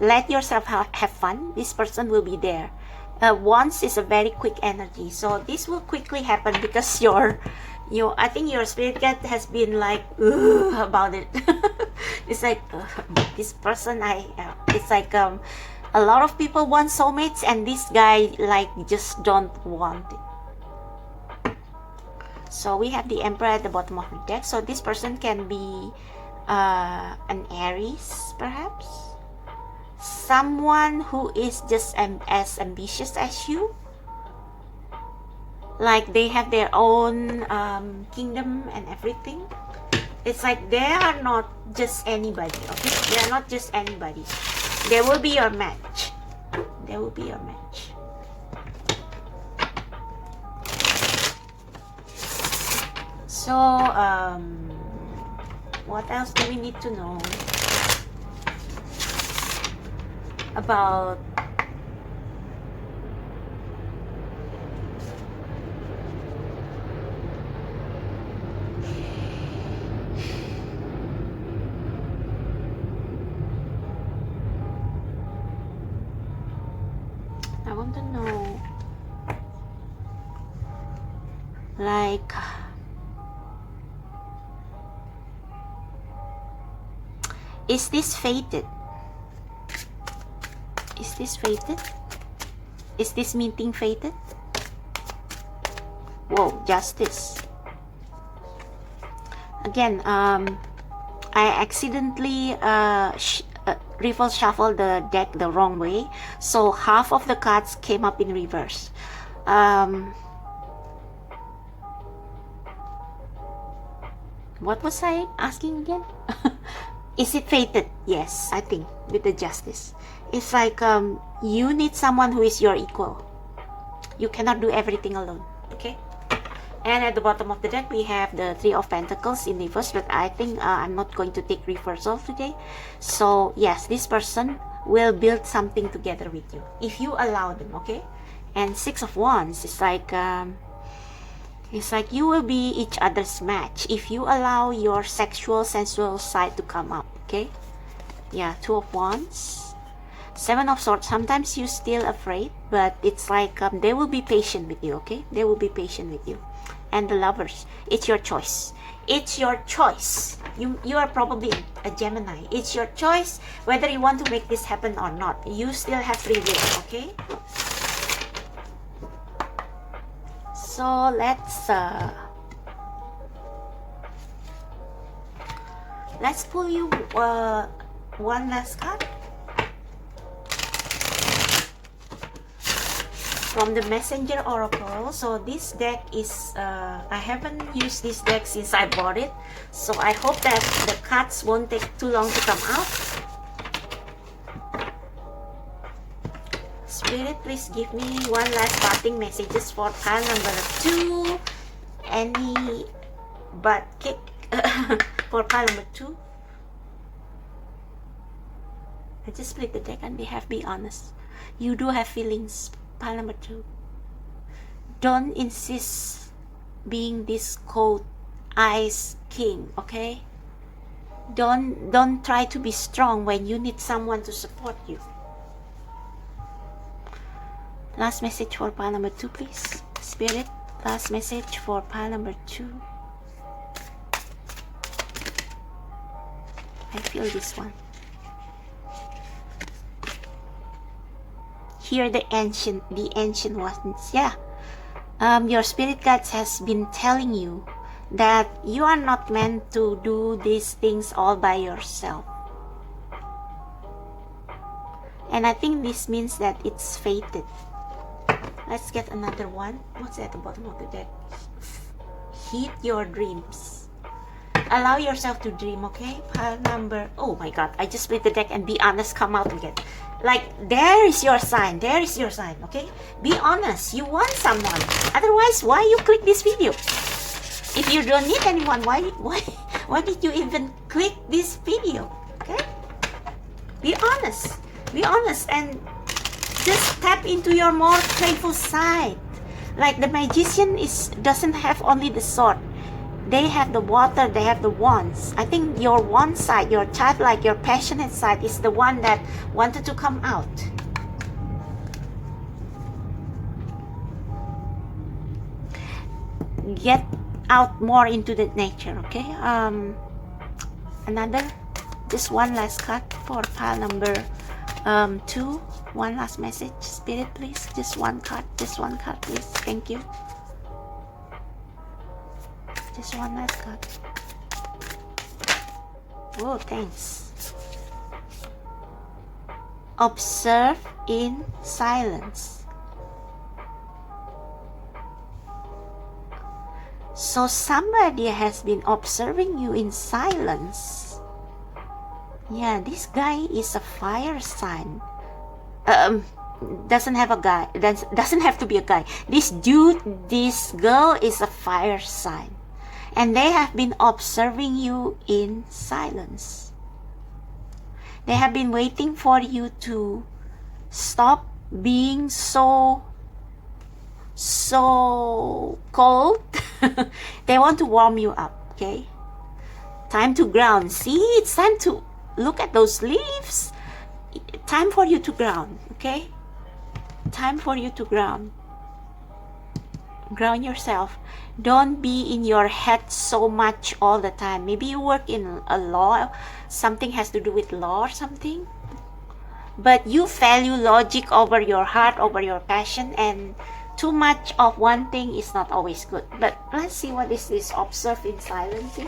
let yourself have fun, this person will be there. Once is a very quick energy, so this will quickly happen because I think your spirit guide has been like about it. It's like this person, it's like a lot of people want soulmates, and this guy like just don't want it. So we have the Emperor at the bottom of the deck. So this person can be an Aries, perhaps. Someone who is just as ambitious as you. Like they have their own kingdom and everything. It's like they are not just anybody, okay? They are not just anybody. They will be your match. They will be your match. So, what else do we need to know about I want to know, like, is this fated? Is this fated? Is this meeting fated? Whoa, justice. Again, I accidentally riffle shuffle the deck the wrong way, so half of the cards came up in reverse. What was I asking again? Is it fated? Yes, I think with the justice. It's like you need someone who is your equal. You cannot do everything alone, okay? And at the bottom of the deck, we have the Three of Pentacles in reverse, but I think I'm not going to take reversal today. So yes, this person will build something together with you, if you allow them, okay? And Six of Wands is like, you will be each other's match if you allow your sexual, sensual side to come up, okay? Yeah, Two of Wands. Seven of Swords. Sometimes you're still afraid, but it's like they will be patient with you, okay? They will be patient with you. And the Lovers. It's your choice. It's your choice. You are probably a Gemini. It's your choice whether you want to make this happen or not. You still have free will, okay? So let's pull you one last card from the Messenger Oracle. So this deck is I haven't used this deck since I bought it, so I hope that the cards won't take too long to come out. Spirit, please give me one last parting messages for pile number 2. Any butt kick for pile number 2. I just split the deck and be honest. You do have feelings, pile number 2. Don't insist being this cold ice king, okay? Don't try to be strong when you need someone to support you. Last message for pile number 2, please. Spirit, last message for pile number 2. I feel this one. Here the ancient ones. Yeah. Your spirit guides has been telling you that you are not meant to do these things all by yourself. And I think this means that it's fated. Let's get another one. What's at the bottom of the deck? Hit your dreams. Allow yourself to dream, okay? Pile number... Oh my god, I just split the deck and be honest, come out again. Like, there is your sign. There is your sign, okay? Be honest. You want someone. Otherwise, why you click this video? If you don't need anyone, why did you even click this video? Okay? Be honest. Be honest and just tap into your more playful side. Like the magician doesn't have only the sword. They have the water, they have the wands. I think your wand side, your childlike, your passionate side is the one that wanted to come out. Get out more into the nature, okay? Just one last card for pile number 2. One last message, Spirit, please. Just one card, please. Thank you. Just one last card. Oh, thanks. Observe in silence. So somebody has been observing you in silence. Yeah, this guy is a fire sign. Doesn't have a guy. Doesn't have to be a guy. This girl is a fire sign. And they have been observing you in silence. They have been waiting for you to stop being so cold. They want to warm you up, okay? Time to ground. See, it's time to look at those leaves. Time for you to ground, okay? Time for you to ground. Ground yourself. Don't be in your head so much all the time. Maybe you work in a law, something has to do with law or something, but you value logic over your heart, over your passion, and too much of one thing is not always good. But let's see what is this observe in silence.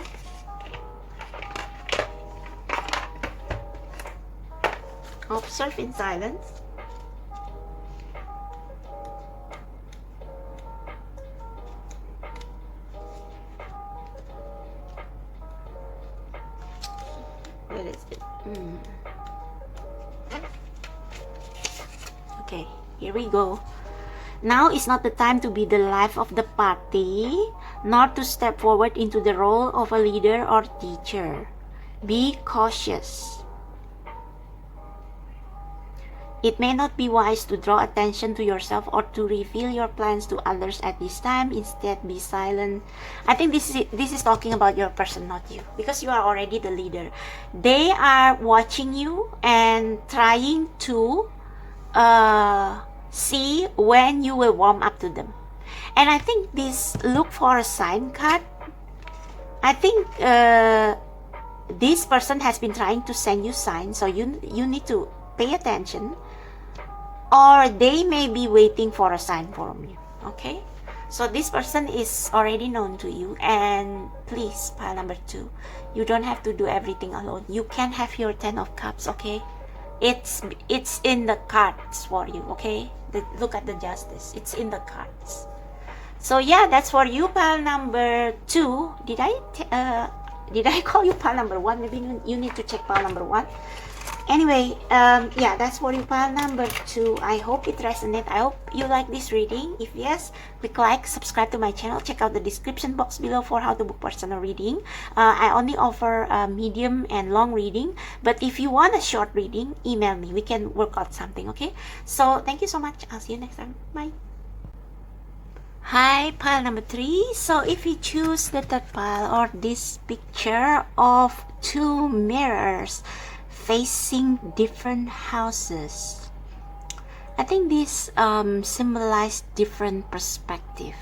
Observe in silence. Where is it? Okay, here we go. Now is not the time to be the life of the party, nor to step forward into the role of a leader or teacher. Be cautious. It may not be wise to draw attention to yourself or to reveal your plans to others at this time. Instead, be silent. I think this is talking about your person, not you, because you are already the leader. They are watching you and trying to see when you will warm up to them. And I think this look for a sign card. I think this person has been trying to send you signs, so you need to pay attention. Or they may be waiting for a sign from you, okay? So this person is already known to you, and please, pile number 2, you don't have to do everything alone. You can have your 10 of Cups, okay? It's in the cards for you, okay? Look at the Justice. It's in the cards. So yeah, that's for you, pile number 2. Did I call you pile number 1? Maybe you need to check pile number 1. Anyway, yeah, that's for you, pile number 2. I hope it resonates. I hope you like this reading. If yes, click like, subscribe to my channel. Check out the description box below for how to book personal reading. I only offer medium and long reading, but if you want a short reading, email me. We can work out something, okay? So thank you so much. I'll see you next time. Bye. Hi, pile number 3. So if you choose the third pile, or this picture of 2 mirrors facing different houses, I think this symbolizes different perspective.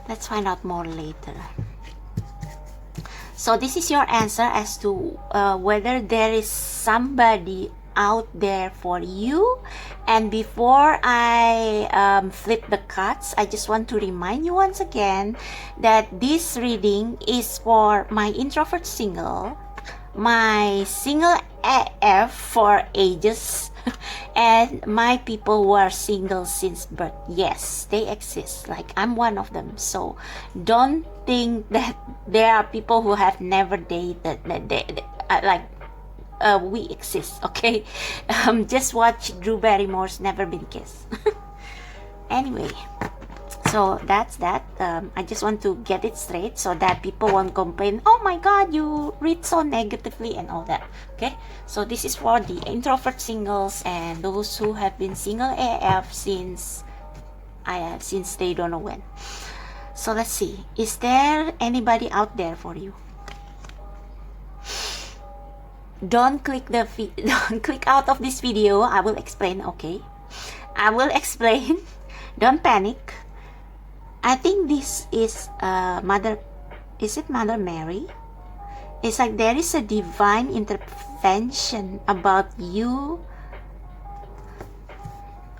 Let's find out more later. So this is your answer as to whether there is somebody out there for you, And before I flip the cards, I just want to remind you once again that this reading is for my introvert single, my single AF for ages, and my people who are single since birth. Yes, they exist. Like, I'm one of them. So don't think that there are people who have never dated, we exist, okay? Just watch Drew Barrymore's Never Been Kissed. Anyway, so that's that. I just want to get it straight so that people won't complain, oh my god, you read so negatively and all that. Okay, so this is for the introvert singles and those who have been single AF since they don't know when. So let's see, is there anybody out there for you? Don't click don't click out of this video. I will explain. Okay, I will explain. Don't panic. I think this is Mother. Is it Mother Mary? It's like there is a divine intervention about you.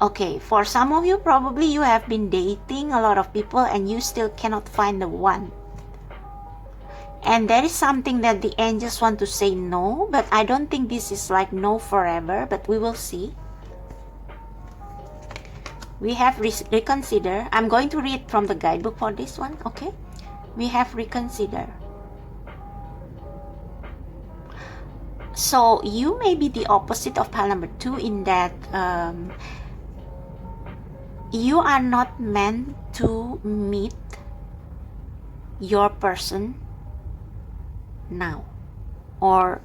Okay, for some of you, probably you have been dating a lot of people and you still cannot find the one. And there is something that the angels want to say no, but I don't think this is like no forever, but we will see. We have reconsider. I'm going to read from the guidebook for this one, okay? We have reconsider. So you may be the opposite of pile number 2 in that you are not meant to meet your person now, or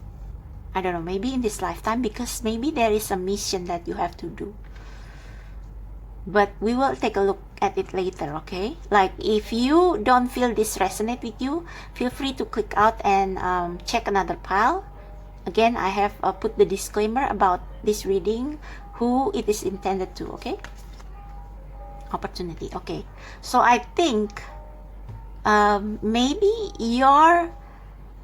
I don't know, maybe in this lifetime, because maybe there is a mission that you have to do, but we will take a look at it later, okay? Like, if you don't feel this resonate with you, feel free to click out and check another pile. Again, I have put the disclaimer about this reading, who it is intended to, okay? Opportunity, okay? So I think maybe your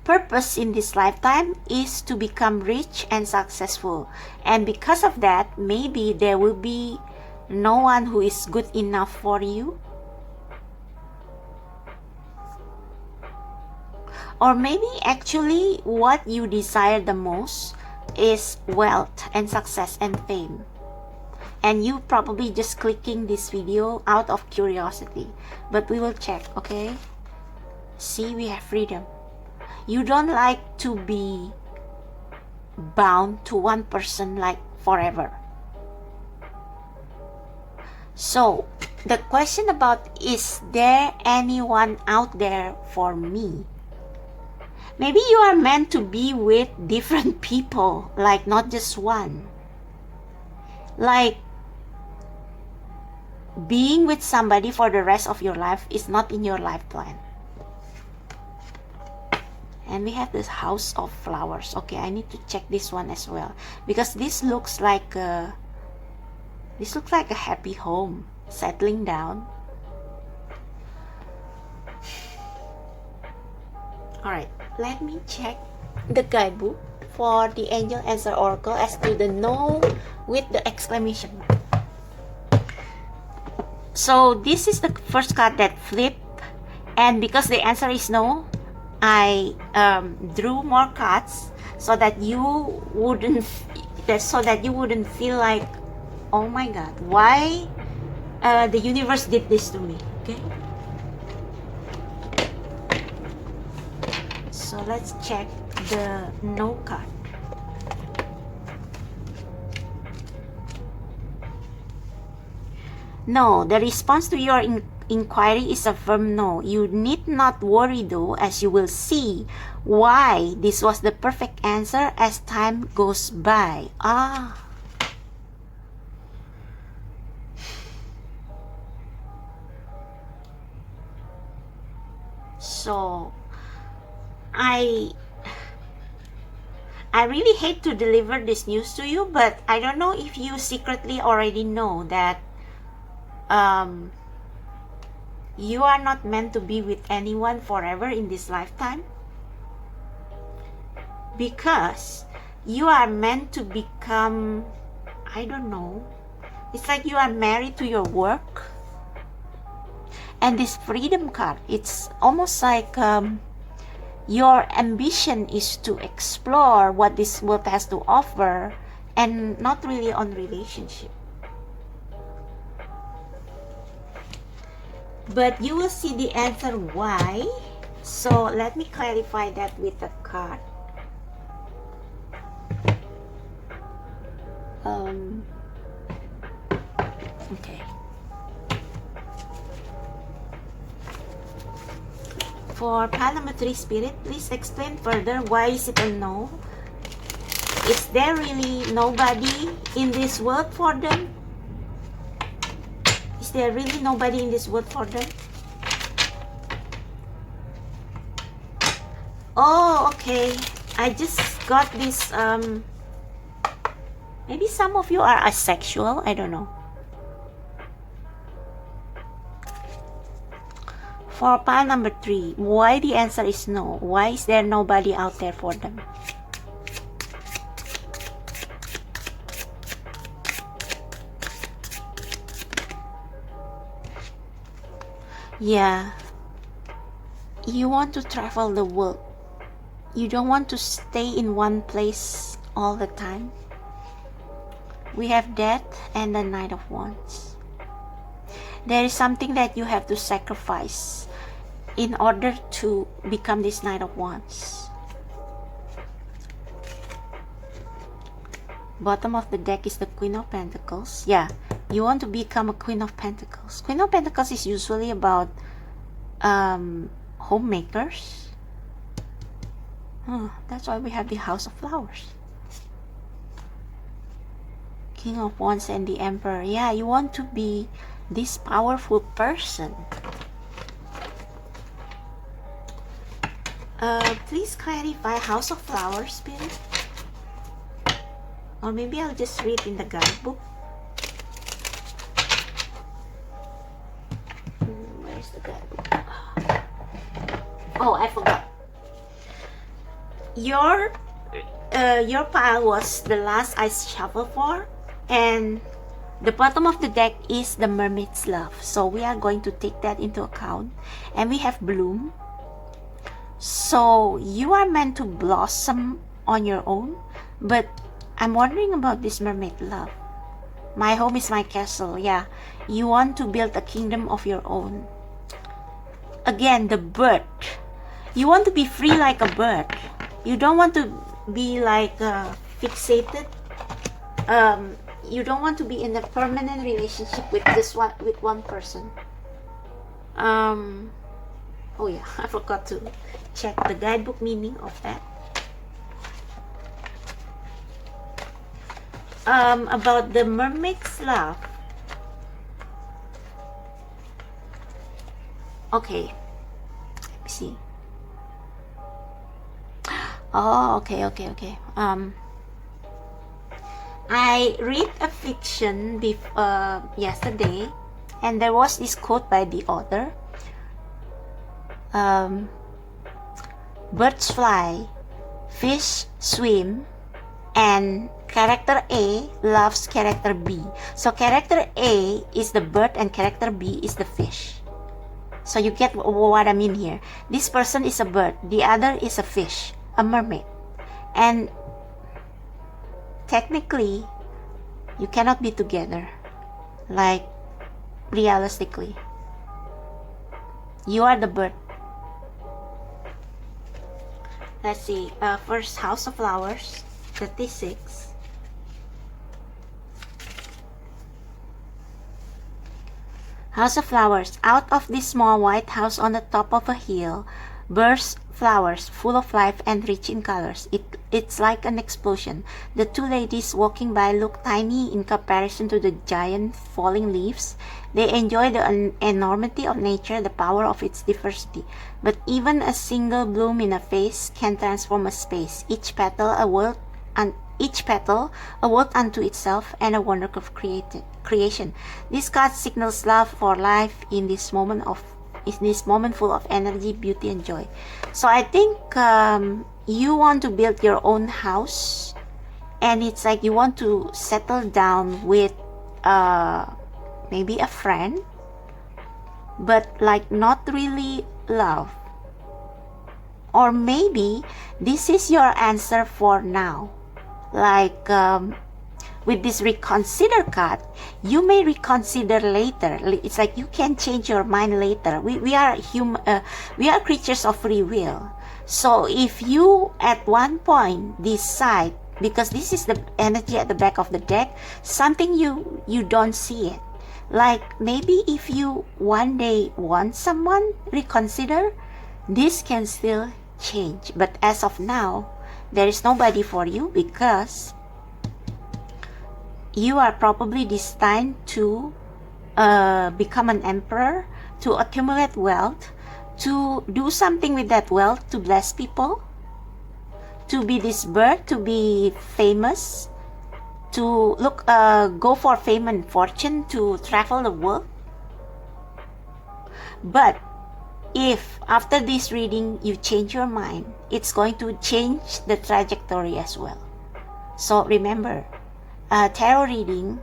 purpose in this lifetime is to become rich and successful, and because of that, maybe there will be no one who is good enough for you, or maybe actually what you desire the most is wealth and success and fame, and you probably just clicking this video out of curiosity, but we will check, okay? See, we have freedom. You don't like to be bound to one person like forever. So the question about, is there anyone out there for me? Maybe you are meant to be with different people, like not just one. Like, being with somebody for the rest of your life is not in your life plan. And we have this House of Flowers. Okay, I need to check this one as well, because this looks like a happy home, settling down. Alright, let me check the guidebook for the Angel Answer Oracle as to the no with the exclamation mark. So this is the first card that flipped, and because the answer is no, I drew more cards so that you wouldn't feel like, oh my god, why the universe did this to me. Okay, so let's check the no card. No, the response to your inquiry is a firm no. You need not worry though, as you will see why this was the perfect answer as time goes by. So I really hate to deliver this news to you, but I don't know if you secretly already know that you are not meant to be with anyone forever in this lifetime, because you are meant to become, I don't know, It's like you are married to your work. And this freedom card, it's almost like your ambition is to explore what this world has to offer and not really on relationship. But you will see the answer why. So let me clarify that with the card. Okay. For pile number 3, Spirit, please explain further. Why is it a no? Is there really nobody in this world for them? Is there really nobody in this world for them? Oh, okay. I just got this, maybe some of you are asexual, I don't know. For pile number 3, why the answer is no? Why is there nobody out there for them? Yeah. You want to travel the world. You don't want to stay in one place all the time. We have Death and the Knight of Wands. There is something that you have to sacrifice in order to become this Knight of Wands. Bottom of the deck is the Queen of Pentacles. Yeah, you want to become a Queen of Pentacles. Queen of Pentacles is usually about homemakers. That's why we have the House of Flowers. King of Wands and the Emperor. Yeah, you want to be this powerful person. Please clarify House of Flowers, Spirit. Or maybe I'll just read in the guidebook. Where's the guidebook? Oh, I forgot. Your pile was the last I shuffled for, and the bottom of the deck is the Mermaid's Love. So we are going to take that into account. And we have Bloom. So you are meant to blossom on your own, but I'm wondering about this Mermaid Love. My home is my castle. Yeah, you want to build a kingdom of your own. Again, the bird. You want to be free like a bird. You don't want to be like fixated. You don't want to be in a permanent relationship with one person. Oh yeah, I forgot to check the guidebook meaning of that. About the Mermaid's Love. Okay, let me see. Oh, okay. I read a fiction yesterday, and there was this quote by the author. Birds fly, fish swim, and character A loves character B. So character A is the bird and character B is the fish. So you get what I mean here. This person is a bird, the other is a fish, a mermaid. And technically, you cannot be together. Like, realistically. You are the bird. Let's see. First, House of Flowers, 36. House of Flowers. Out of this small white house on the top of a hill burst flowers full of life and rich in colors. It's like an explosion. The two ladies walking by look tiny in comparison to the giant falling leaves. They enjoy the enormity of nature, the power of its diversity. But even a single bloom in a vase can transform a space. Each petal a world unto itself and a wonder of creation. This card signals love for life in this moment full of energy, beauty, and joy. So I think you want to build your own house, and it's like you want to settle down with maybe a friend, but like not really love. Or maybe this is your answer for now. Like with this reconsider card, you may reconsider later. It's like you can change your mind later. We are we are creatures of free will. So if you at one point decide, because this is the energy at the back of the deck, something you don't see it. Like maybe if you one day want someone, reconsider, this can still change. But as of now, there is nobody for you, because you are probably destined to become an emperor, to accumulate wealth, to do something with that wealth, to bless people, to be this bird, to be famous, to go for fame and fortune, to travel the world. But if after this reading you change your mind, it's going to change the trajectory as well. So remember, tarot reading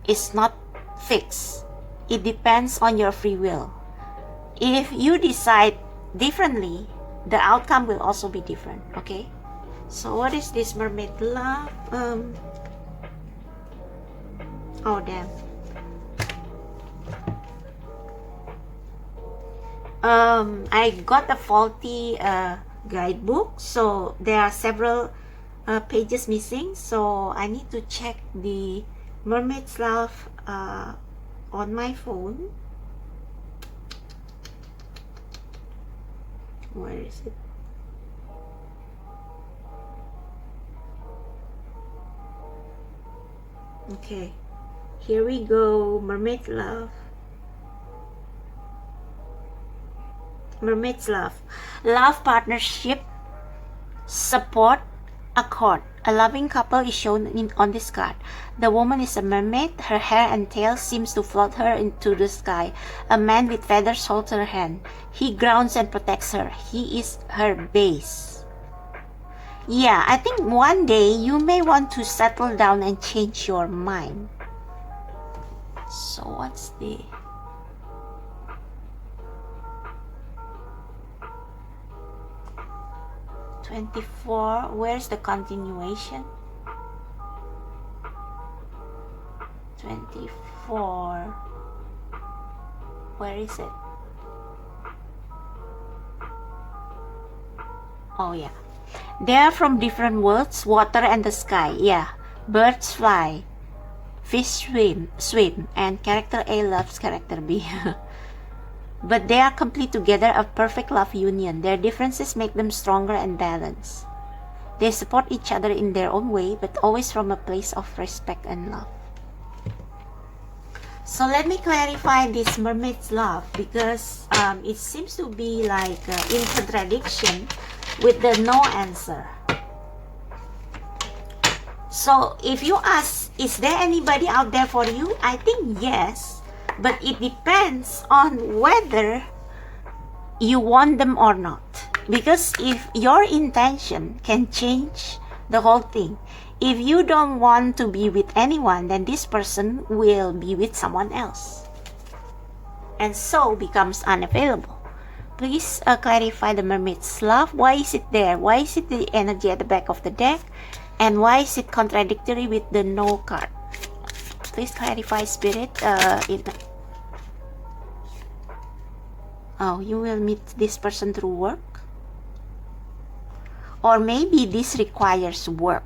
is not fixed. It depends on your free will. If you decide differently, the outcome will also be different. Okay, so what is this mermaid love? Oh damn. I got a faulty guidebook, so there are several pages missing, so I need to check the mermaid's love on my phone. Where is it? Okay, here we go. Mermaid love. Mermaid's love. Love, partnership, support, accord. A loving couple is shown on this card. The woman is a mermaid. Her hair and tail seems to float her into the sky. A man with feathers holds her hand. He grounds and protects her. He is her base. Yeah, I think one day you may want to settle down and change your mind. So what's the... $24, where's the continuation? 24, where is it? Oh yeah, they are from different worlds, water and the sky. Yeah, birds fly, fish swim, and character A loves character B. But they are complete together, a perfect love union. Their differences make them stronger and balanced. They support each other in their own way, but always from a place of respect and love. So let me clarify this mermaid's love, because it seems to be like in contradiction with the no answer. So if you ask, is there anybody out there for you? I think yes. But it depends on whether you want them or not. Because if your intention can change the whole thing. If you don't want to be with anyone, then this person will be with someone else, and so becomes unavailable. Please clarify the mermaid's love. Why is it there? Why is it the energy at the back of the deck? And why is it contradictory with the no card? Please clarify, Spirit. Oh, you will meet this person through work? Or maybe this requires work.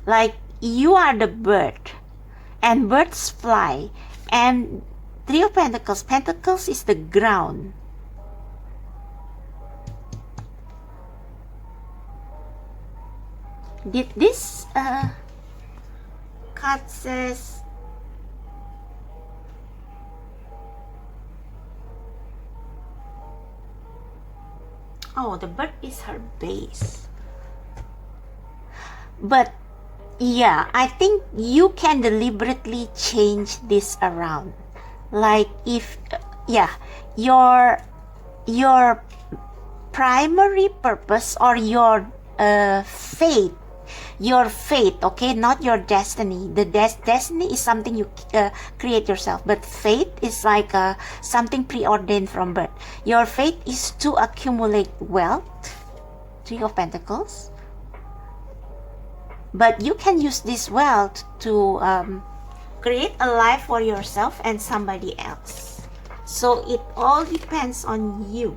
Like you are the bird, and birds fly, and Three of Pentacles. Pentacles is the ground. Did this card says oh, the bird is her base. But yeah, I think you can deliberately change this around. Like if your primary purpose or your fate your fate, okay, not your destiny. The destiny is something you create yourself, but fate is like something preordained from birth. Your fate is to accumulate wealth, Three of Pentacles, but you can use this wealth to create a life for yourself and somebody else. So it all depends on you.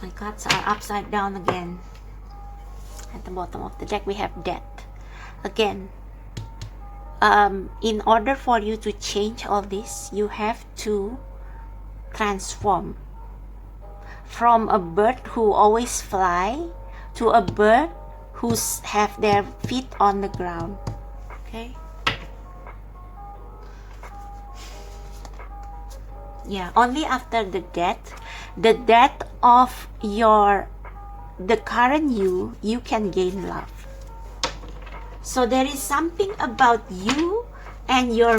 My cards are upside down again. At the bottom of the deck we have Death. Again, in order for you to change all this, you have to transform from a bird who always fly to a bird who have their feet on the ground. Okay. Yeah, only after the death of the current you can gain love. So there is something about you and your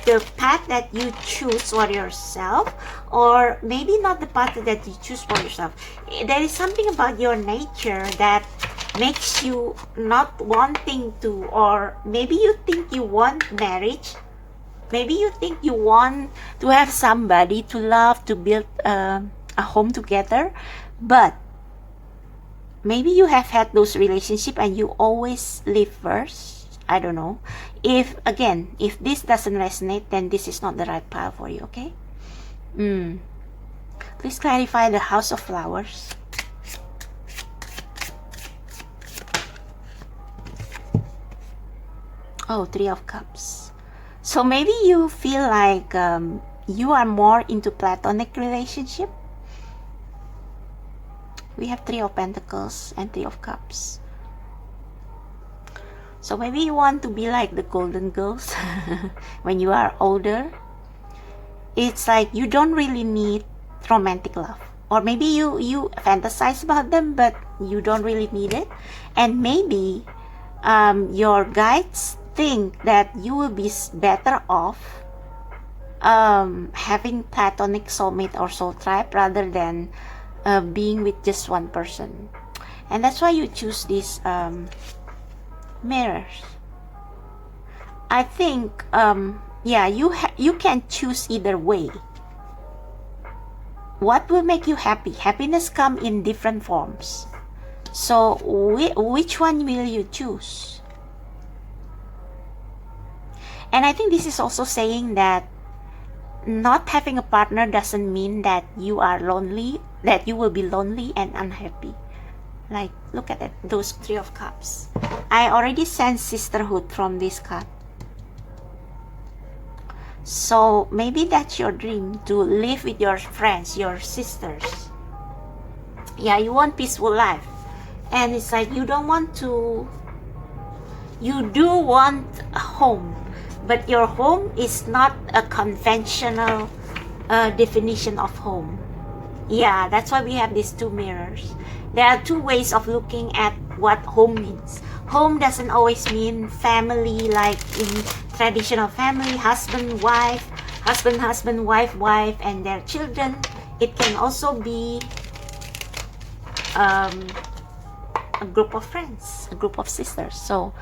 the path that you choose for yourself, or maybe not the path that you choose for yourself. There is something about your nature that makes you not wanting to, or maybe you think you want marriage. Maybe you think you want to have somebody to love, to build a home together, but maybe you have had those relationships and you always live first. I don't know. If this doesn't resonate, then this is not the right pile for you, okay? Please clarify the House of Flowers. Oh, Three of Cups. So maybe you feel like you are more into platonic relationship. We have Three of Pentacles and Three of Cups. So maybe you want to be like the Golden Girls when you are older. It's like you don't really need romantic love. Or maybe you fantasize about them, but you don't really need it. And maybe your guides think that you will be better off having platonic soulmate or soul tribe rather than being with just one person. And that's why you choose these mirrors. I think yeah, you can choose either way. What will make you happy? Happiness come in different forms. So which one will you choose? And I think this is also saying that not having a partner doesn't mean that you are lonely, that you will be lonely and unhappy. Like, look at it, those Three of Cups. I already sense sisterhood from this card. So maybe that's your dream, to live with your friends, your sisters. Yeah, you want peaceful life. And it's like you don't want to, you do want a home, but your home is not a conventional definition of home. Yeah, that's why we have these two mirrors. There are two ways of looking at what home means. Home doesn't always mean family, like in traditional family, husband, wife, wife, and their children. It can also be a group of friends, a group of sisters. So,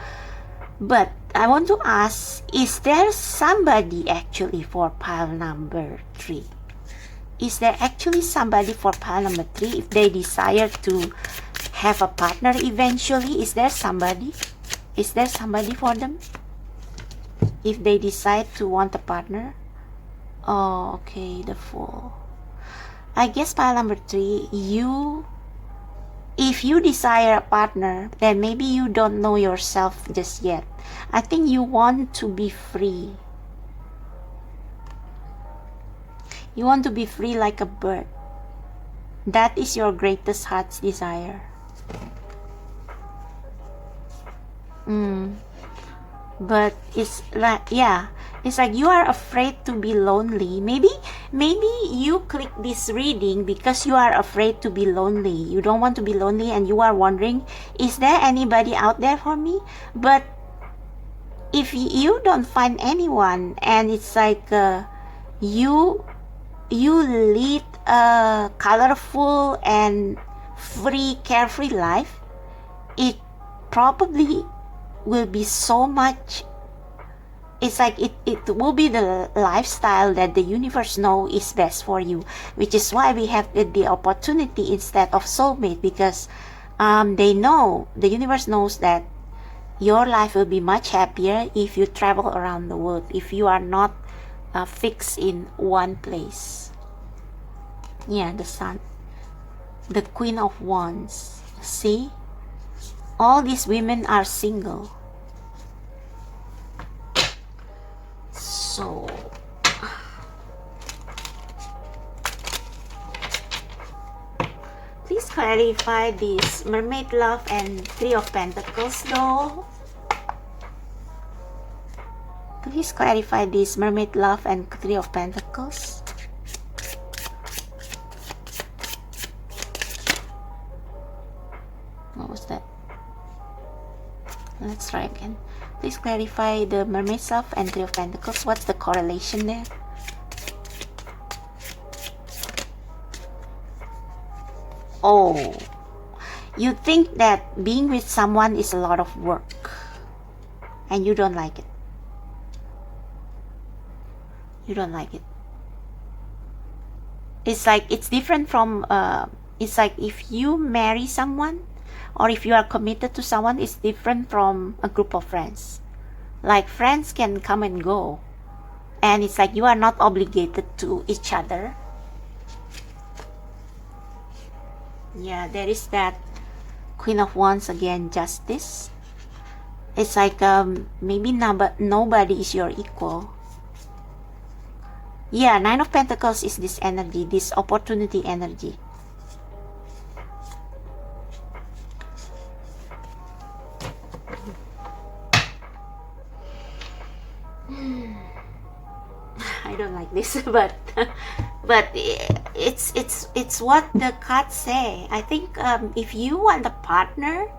but I want to ask, is there somebody actually for pile number 3? Is there actually somebody for pile number 3 if they desire to have a partner eventually? Is there somebody? Is there somebody for them if they decide to want a partner? Oh, okay, the Fool. I guess pile number 3, if you desire a partner, then maybe you don't know yourself just yet. I think you want to be free. You want to be free like a bird. That is your greatest heart's desire. But it's like, yeah, it's like you are afraid to be lonely. Maybe you click this reading because you are afraid to be lonely. You don't want to be lonely and you are wondering, is there anybody out there for me? But if you don't find anyone, and it's like you lead a colorful and free, carefree life, it probably will be so much, it's like it will be the lifestyle that the universe know is best for you, which is why we have the opportunity instead of soulmate, because they know, the universe knows that your life will be much happier if you travel around the world, if you are not fixed in one place. Yeah, the sun, the Queen of Wands. See, all these women are single. So please clarify this Mermaid Love and Three of Pentacles though. Please clarify this Mermaid Love and Three of Pentacles. What was that? Let's try again. Please clarify the Mermaid Love and Three of Pentacles. What's the correlation there? Oh, you think that being with someone is a lot of work and you don't like it. You don't like it. It's like, it's different from it's like if you marry someone or if you are committed to someone, it's different from a group of friends. Like friends can come and go, and it's like you are not obligated to each other. Yeah, there is that Queen of Wands again, Justice. It's like maybe nobody is your equal. Yeah, Nine of Pentacles is this energy, this opportunity energy. I don't like this, but it's what the cards say. I think if you want a partner,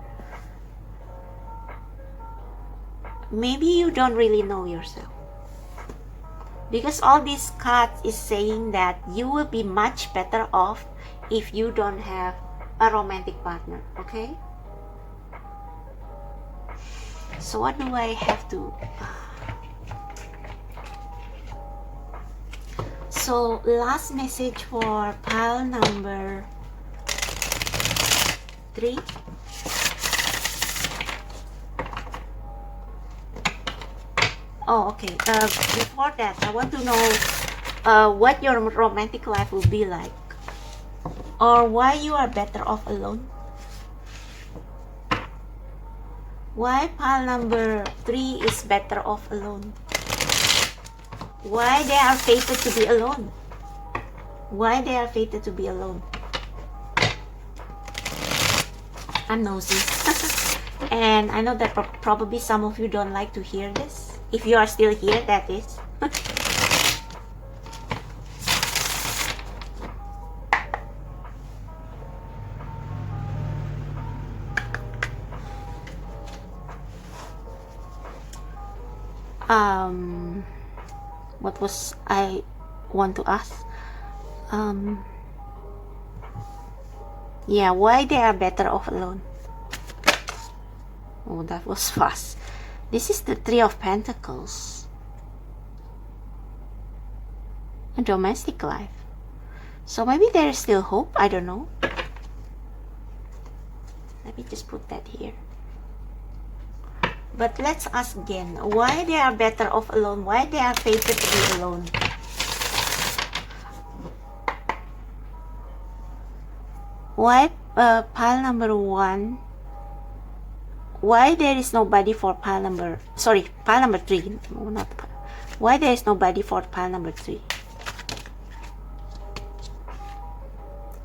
maybe you don't really know yourself, because all these cards is saying that you will be much better off if you don't have a romantic partner. Okay, so what do I have to so last message for pile number 3. Oh, okay. Before that, I want to know what your romantic life will be like, or why you are better off alone. Why pile number 3 is better off alone. Why they are fated to be alone. Why they are fated to be alone. I'm nosy. And I know that probably some of you don't like to hear this. If you are still here, that is. What was I want to ask? Yeah, why they are better off alone. Oh, that was fast. This is the Three of Pentacles. A domestic life. So maybe there is still hope. I don't know. Let me just put that here. But let's ask again. Why they are better off alone? Why they are fated to be alone? Why pile number 1? Why there is nobody for pile number... Sorry, pile number 3. No, not pile. Why there is nobody for pile number 3?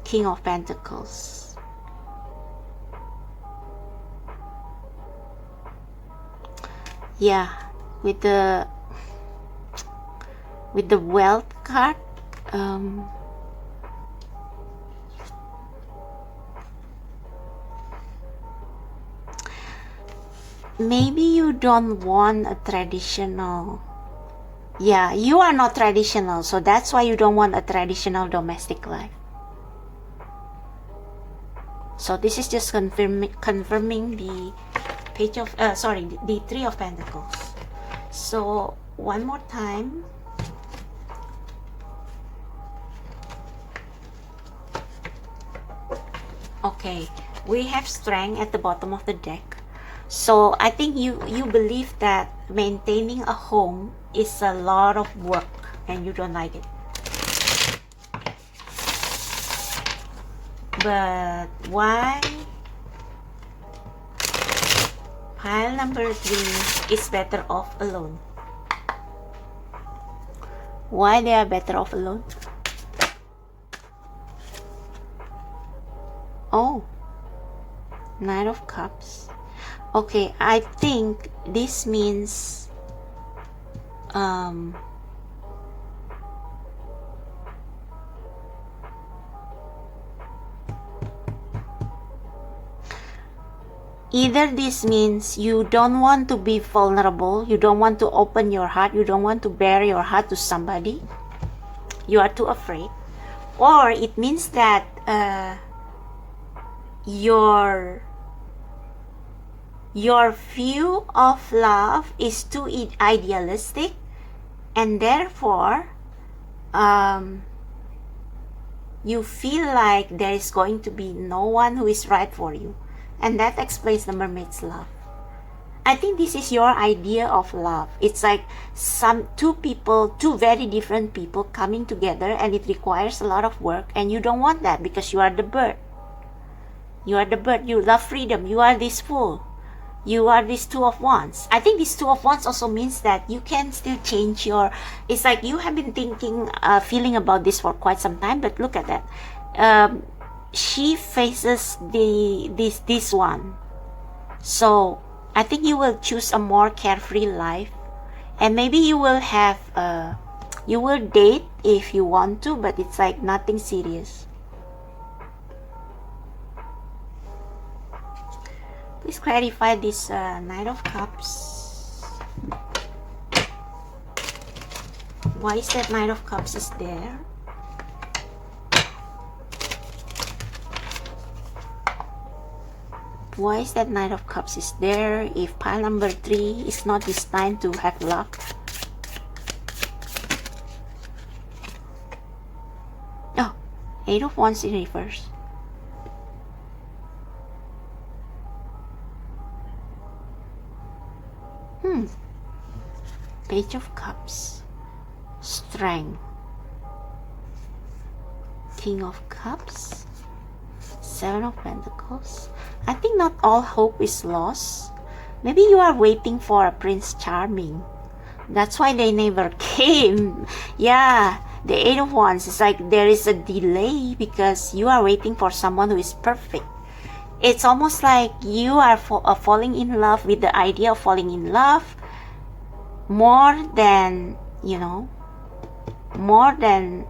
King of Pentacles. Yeah, with the wealth card, maybe you don't want a traditional. Yeah, you are not traditional, so that's why you don't want a traditional domestic life. So this is just confirming the page of the Three of Pentacles. So one more time. Okay, we have Strength at the bottom of the deck. So I think you believe that maintaining a home is a lot of work and you don't like it. But why pile number 3 is better off alone? Why they are better off alone? Oh, Knight of Cups. Okay, I think this means either this means you don't want to be vulnerable, you don't want to open your heart, you don't want to bare your heart to somebody, you are too afraid, or it means that your view of love is too idealistic, and therefore you feel like there is going to be no one who is right for you, and that explains the mermaid's love. I think this is your idea of love. It's like two very different people coming together, and it requires a lot of work, and you don't want that because you are the bird. You are the bird. You love freedom. You are this fool. You are this Two of Wands. I think this Two of Wands also means that you can still change your. It's like you have been thinking, feeling about this for quite some time. But look at that. She faces this one. So I think you will choose a more carefree life, and maybe you will have you will date if you want to, but it's like nothing serious. Please clarify this Knight of Cups. Why is that Knight of Cups is there? Why is that Knight of Cups is there if pile number 3 is not this time to have luck? Oh, 8 of Wands in reverse. Page of Cups, Strength, King of Cups, 7 of Pentacles. I think not all hope is lost. Maybe you are waiting for a Prince Charming. That's why they never came. Yeah, the 8 of Wands is like there is a delay because you are waiting for someone who is perfect. It's almost like you are falling in love with the idea of falling in love more than, more than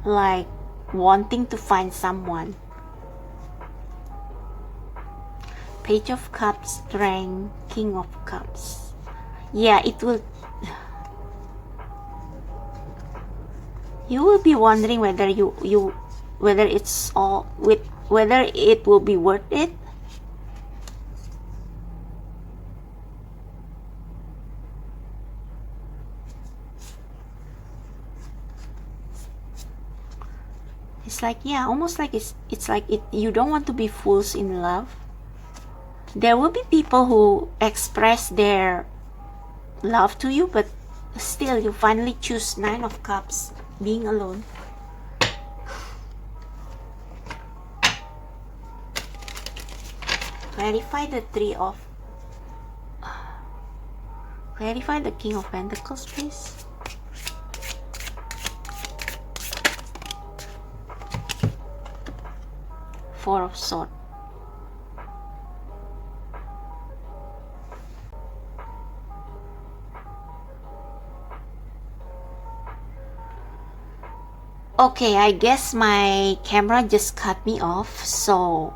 like wanting to find someone. Page of Cups, Strength, King of Cups. Yeah, it will. You will be wondering whether whether it's all whether it will be worth it. It's like, yeah, almost like it's like you don't want to be fools in love. There will be people who express their love to you, but still you finally choose 9 of Cups, being alone. Clarify the clarify the King of Pentacles, please. Four of Swords. Okay, I guess my camera just cut me off, so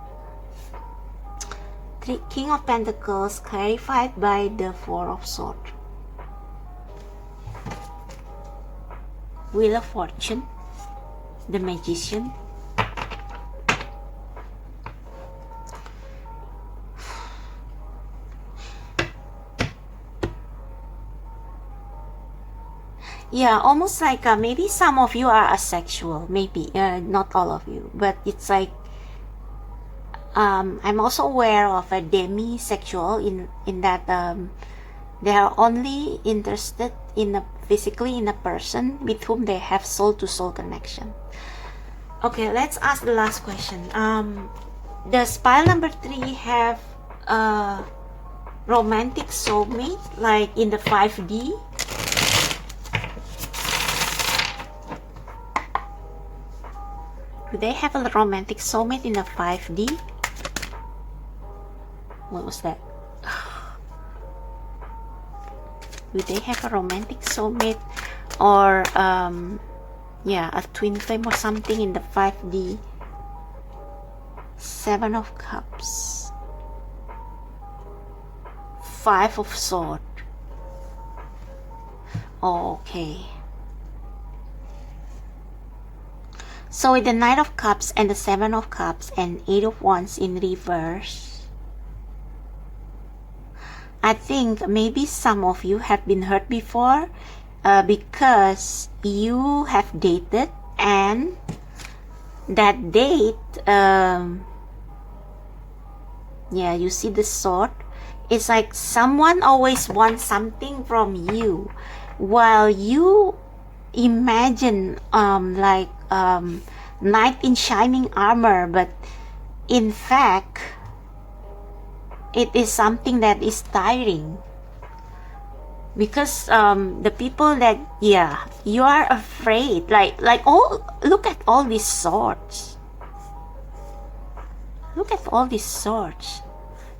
King of Pentacles clarified by the Four of Swords. Wheel of Fortune, the Magician. Yeah, almost like maybe some of you are asexual, maybe not all of you, but it's like I'm also aware of a demisexual in that they are only interested in physically in a person with whom they have soul-to-soul connection. Okay, let's ask the last question. Does pile number 3 have a romantic soulmate like in the 5D? Do they have a romantic soulmate in the 5D? What was that? Do they have a romantic soulmate or yeah, a twin flame or something in the 5D? 7 of Cups, 5 of Swords. Okay. So with the Knight of Cups and the 7 of Cups and 8 of Wands in reverse, I think maybe some of you have been hurt before because you have dated, and that date, yeah, you see the sword. It's like someone always wants something from you while you imagine knight in shining armor, but in fact it is something that is tiring because the people that, yeah, you are afraid, oh, look at all these swords, look at all these swords,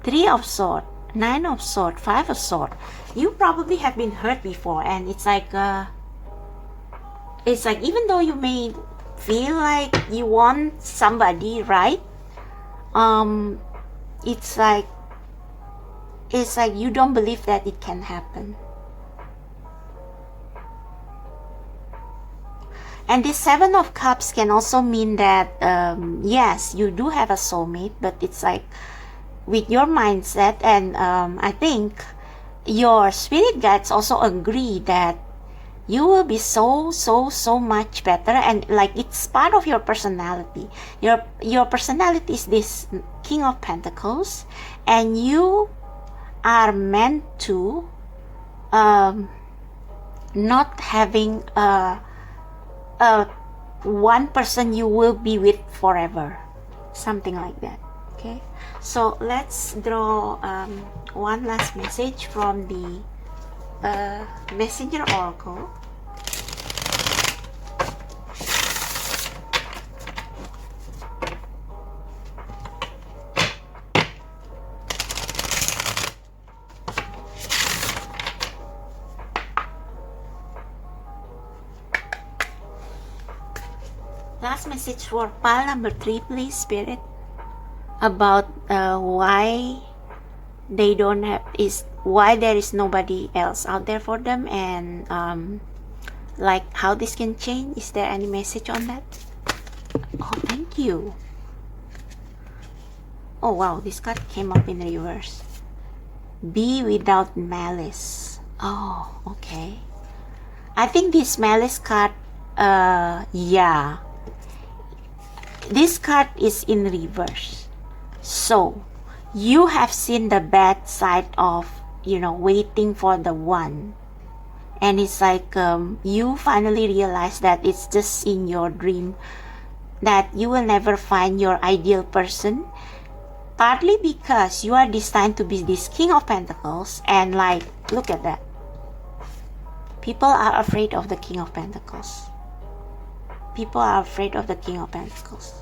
3 of Swords, 9 of Swords, 5 of Swords. You probably have been hurt before, and it's like even though you may feel like you want somebody, right? It's like you don't believe that it can happen. And this 7 of Cups can also mean that yes, you do have a soulmate, but it's like with your mindset, and I think your spirit guides also agree that you will be so much better, and like it's part of your personality. Your personality is this King of Pentacles, and you are meant to not having one person you will be with forever, something like that. Okay, so let's draw one last message from the Messenger Oracle. Last message for pile number 3, please, Spirit, about why they don't have, is why there is nobody else out there for them, and like how this can change. Is there any message on that? Oh, thank you. Oh wow, this card came up in reverse. Be without malice. Oh, okay. I think this malice card, yeah, this card is in reverse. So you have seen the bad side of, you know, waiting for the one, and it's like you finally realize that it's just in your dream, that you will never find your ideal person, partly because you are destined to be this King of Pentacles, and like, look at that, people are afraid of the King of Pentacles. People are afraid of the King of Pentacles.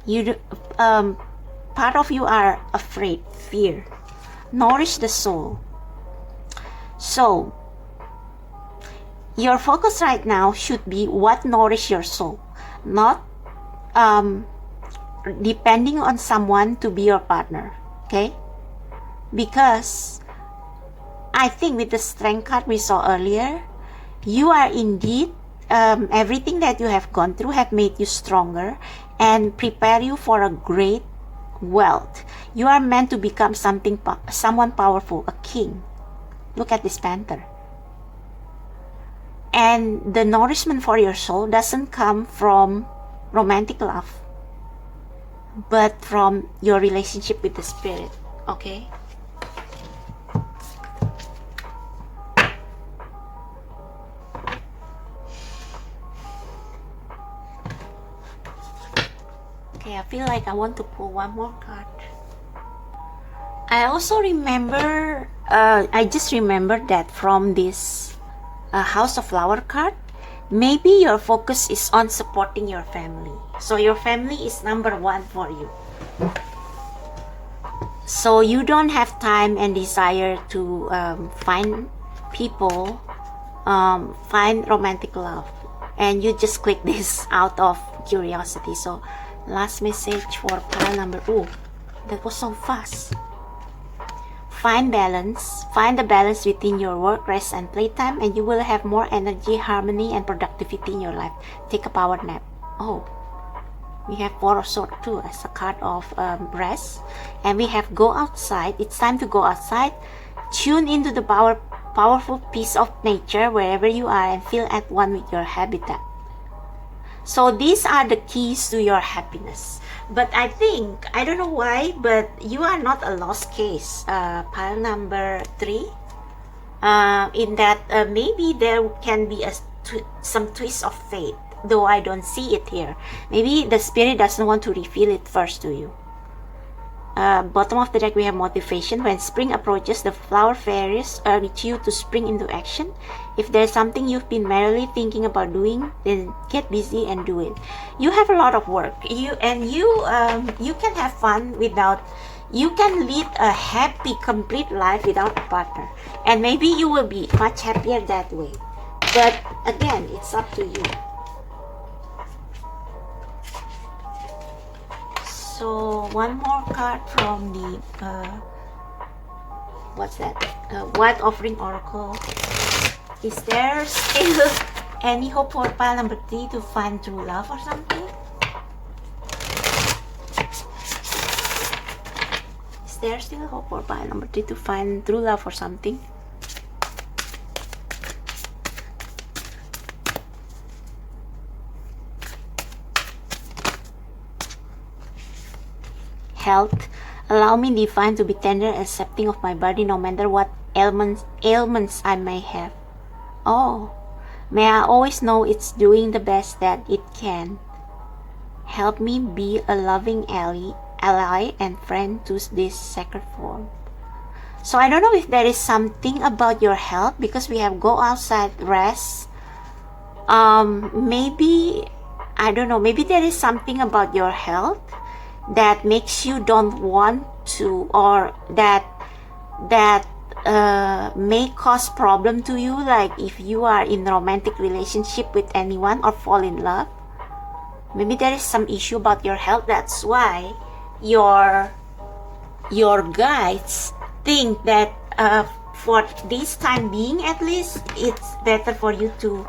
You part of you are afraid, fear. Nourish the soul. So your focus right now should be what nourish your soul, not depending on someone to be your partner. Okay, because I think with the strength card we saw earlier, you are indeed everything that you have gone through have made you stronger and prepare you for a great wealth. You are meant to become someone powerful, a king. Look at this panther. And the nourishment for your soul doesn't come from romantic love, but from your relationship with the spirit. Okay? Okay, I feel like I want to pull one more card. I also remember, I just remembered that from this House of Flower card, maybe your focus is on supporting your family. So your family is number one for you. So you don't have time and desire to find people, find romantic love. And you just click this out of curiosity. So last message for pile number, oh, that was so fast. Find balance. Find the balance within your work, rest, and playtime, and you will have more energy, harmony, and productivity in your life. Take a power nap. Oh, we have Four of Swords too as a card of rest. And we have go outside. It's time to go outside. Tune into the powerful piece of nature wherever you are and feel at one with your habitat. So these are the keys to your happiness. But I think, I don't know why, but you are not a lost case. Pile number 3. In that maybe there can be some twist of fate, though I don't see it here. Maybe the spirit doesn't want to reveal it first to you. Bottom of the deck we have motivation. When spring approaches, the flower fairies urge you to spring into action. If there's something you've been merely thinking about doing, then get busy and do it. You have a lot of work. You can have fun without. You can lead a happy, complete life without a partner, and maybe you will be much happier that way. But again, it's up to you. So one more card from the what's that? White Offering Oracle. Is there still any hope for pile number 3 to find true love or something? Is there still hope for pile number 3 to find true love or something? Health. Allow me, divine, to be tender and accepting of my body no matter what ailments I may have. Oh, may I always know it's doing the best that it can. Help me be a loving ally and friend to this sacred form. So I don't know if there is something about your health, because we have go outside, rest. Maybe, I don't know, maybe there is something about your health that makes you don't want to, or that may cause problem to you, like if you are in a romantic relationship with anyone or fall in love. Maybe there is some issue about your health. That's why your guides think that for this time being, at least, it's better for you to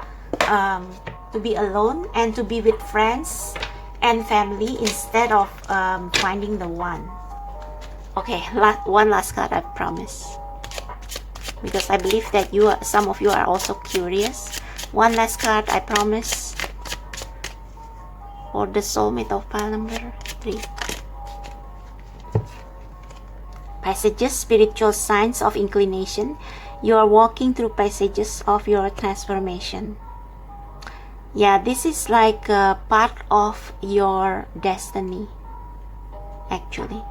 be alone and to be with friends and family instead of finding the one. Okay, one last card, I promise, because I believe that some of you are also curious. One last card, I promise, for the soulmate of pile number 3. Passages, spiritual signs of inclination. You are walking through passages of your transformation. Yeah, this is like a part of your destiny, actually.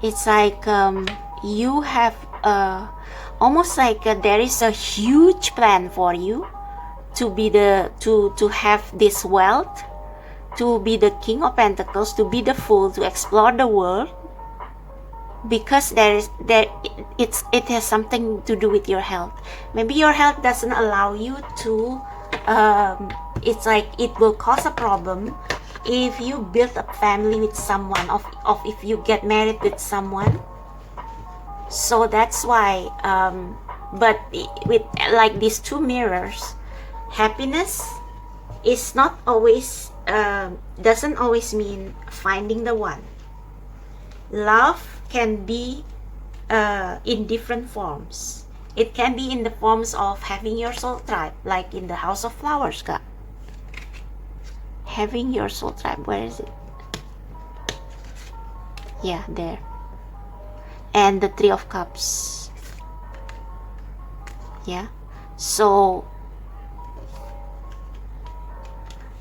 It's like you have almost like there is a huge plan for you to be to have this wealth, to be the King of Pentacles, to be the Fool, to explore the world, because it has something to do with your health. Maybe your health doesn't allow you to it's like it will cause a problem if you build a family with someone, of if you get married with someone. So that's why, but with like these two mirrors, happiness is not always, doesn't always mean finding the one. Love can be in different forms. It can be in the forms of having your soul tribe, like in the House of Flowers, Kak. Having your soul tribe, where is it? Yeah, there. And the Three of Cups. Yeah. So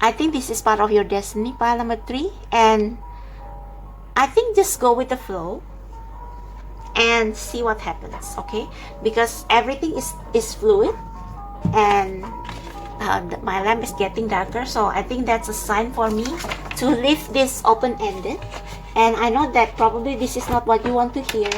I think this is part of your destiny, pile number 3. And I think just go with the flow and see what happens, okay? Because everything is fluid, and my lamp is getting darker, so I think that's a sign for me to leave this open-ended. And I know that probably this is not what you want to hear,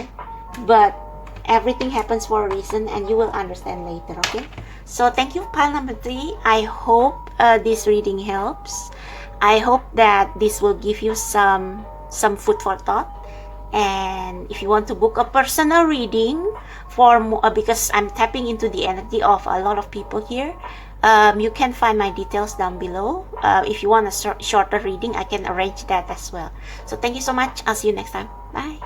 but everything happens for a reason, and you will understand later, okay? So thank you, pile number 3. I hope this reading helps. I hope that this will give you some food for thought. And if you want to book a personal reading for because I'm tapping into the energy of a lot of people here, you can find my details down below. If you want a shorter reading, I can arrange that as well. So thank you so much. I'll see you next time. Bye.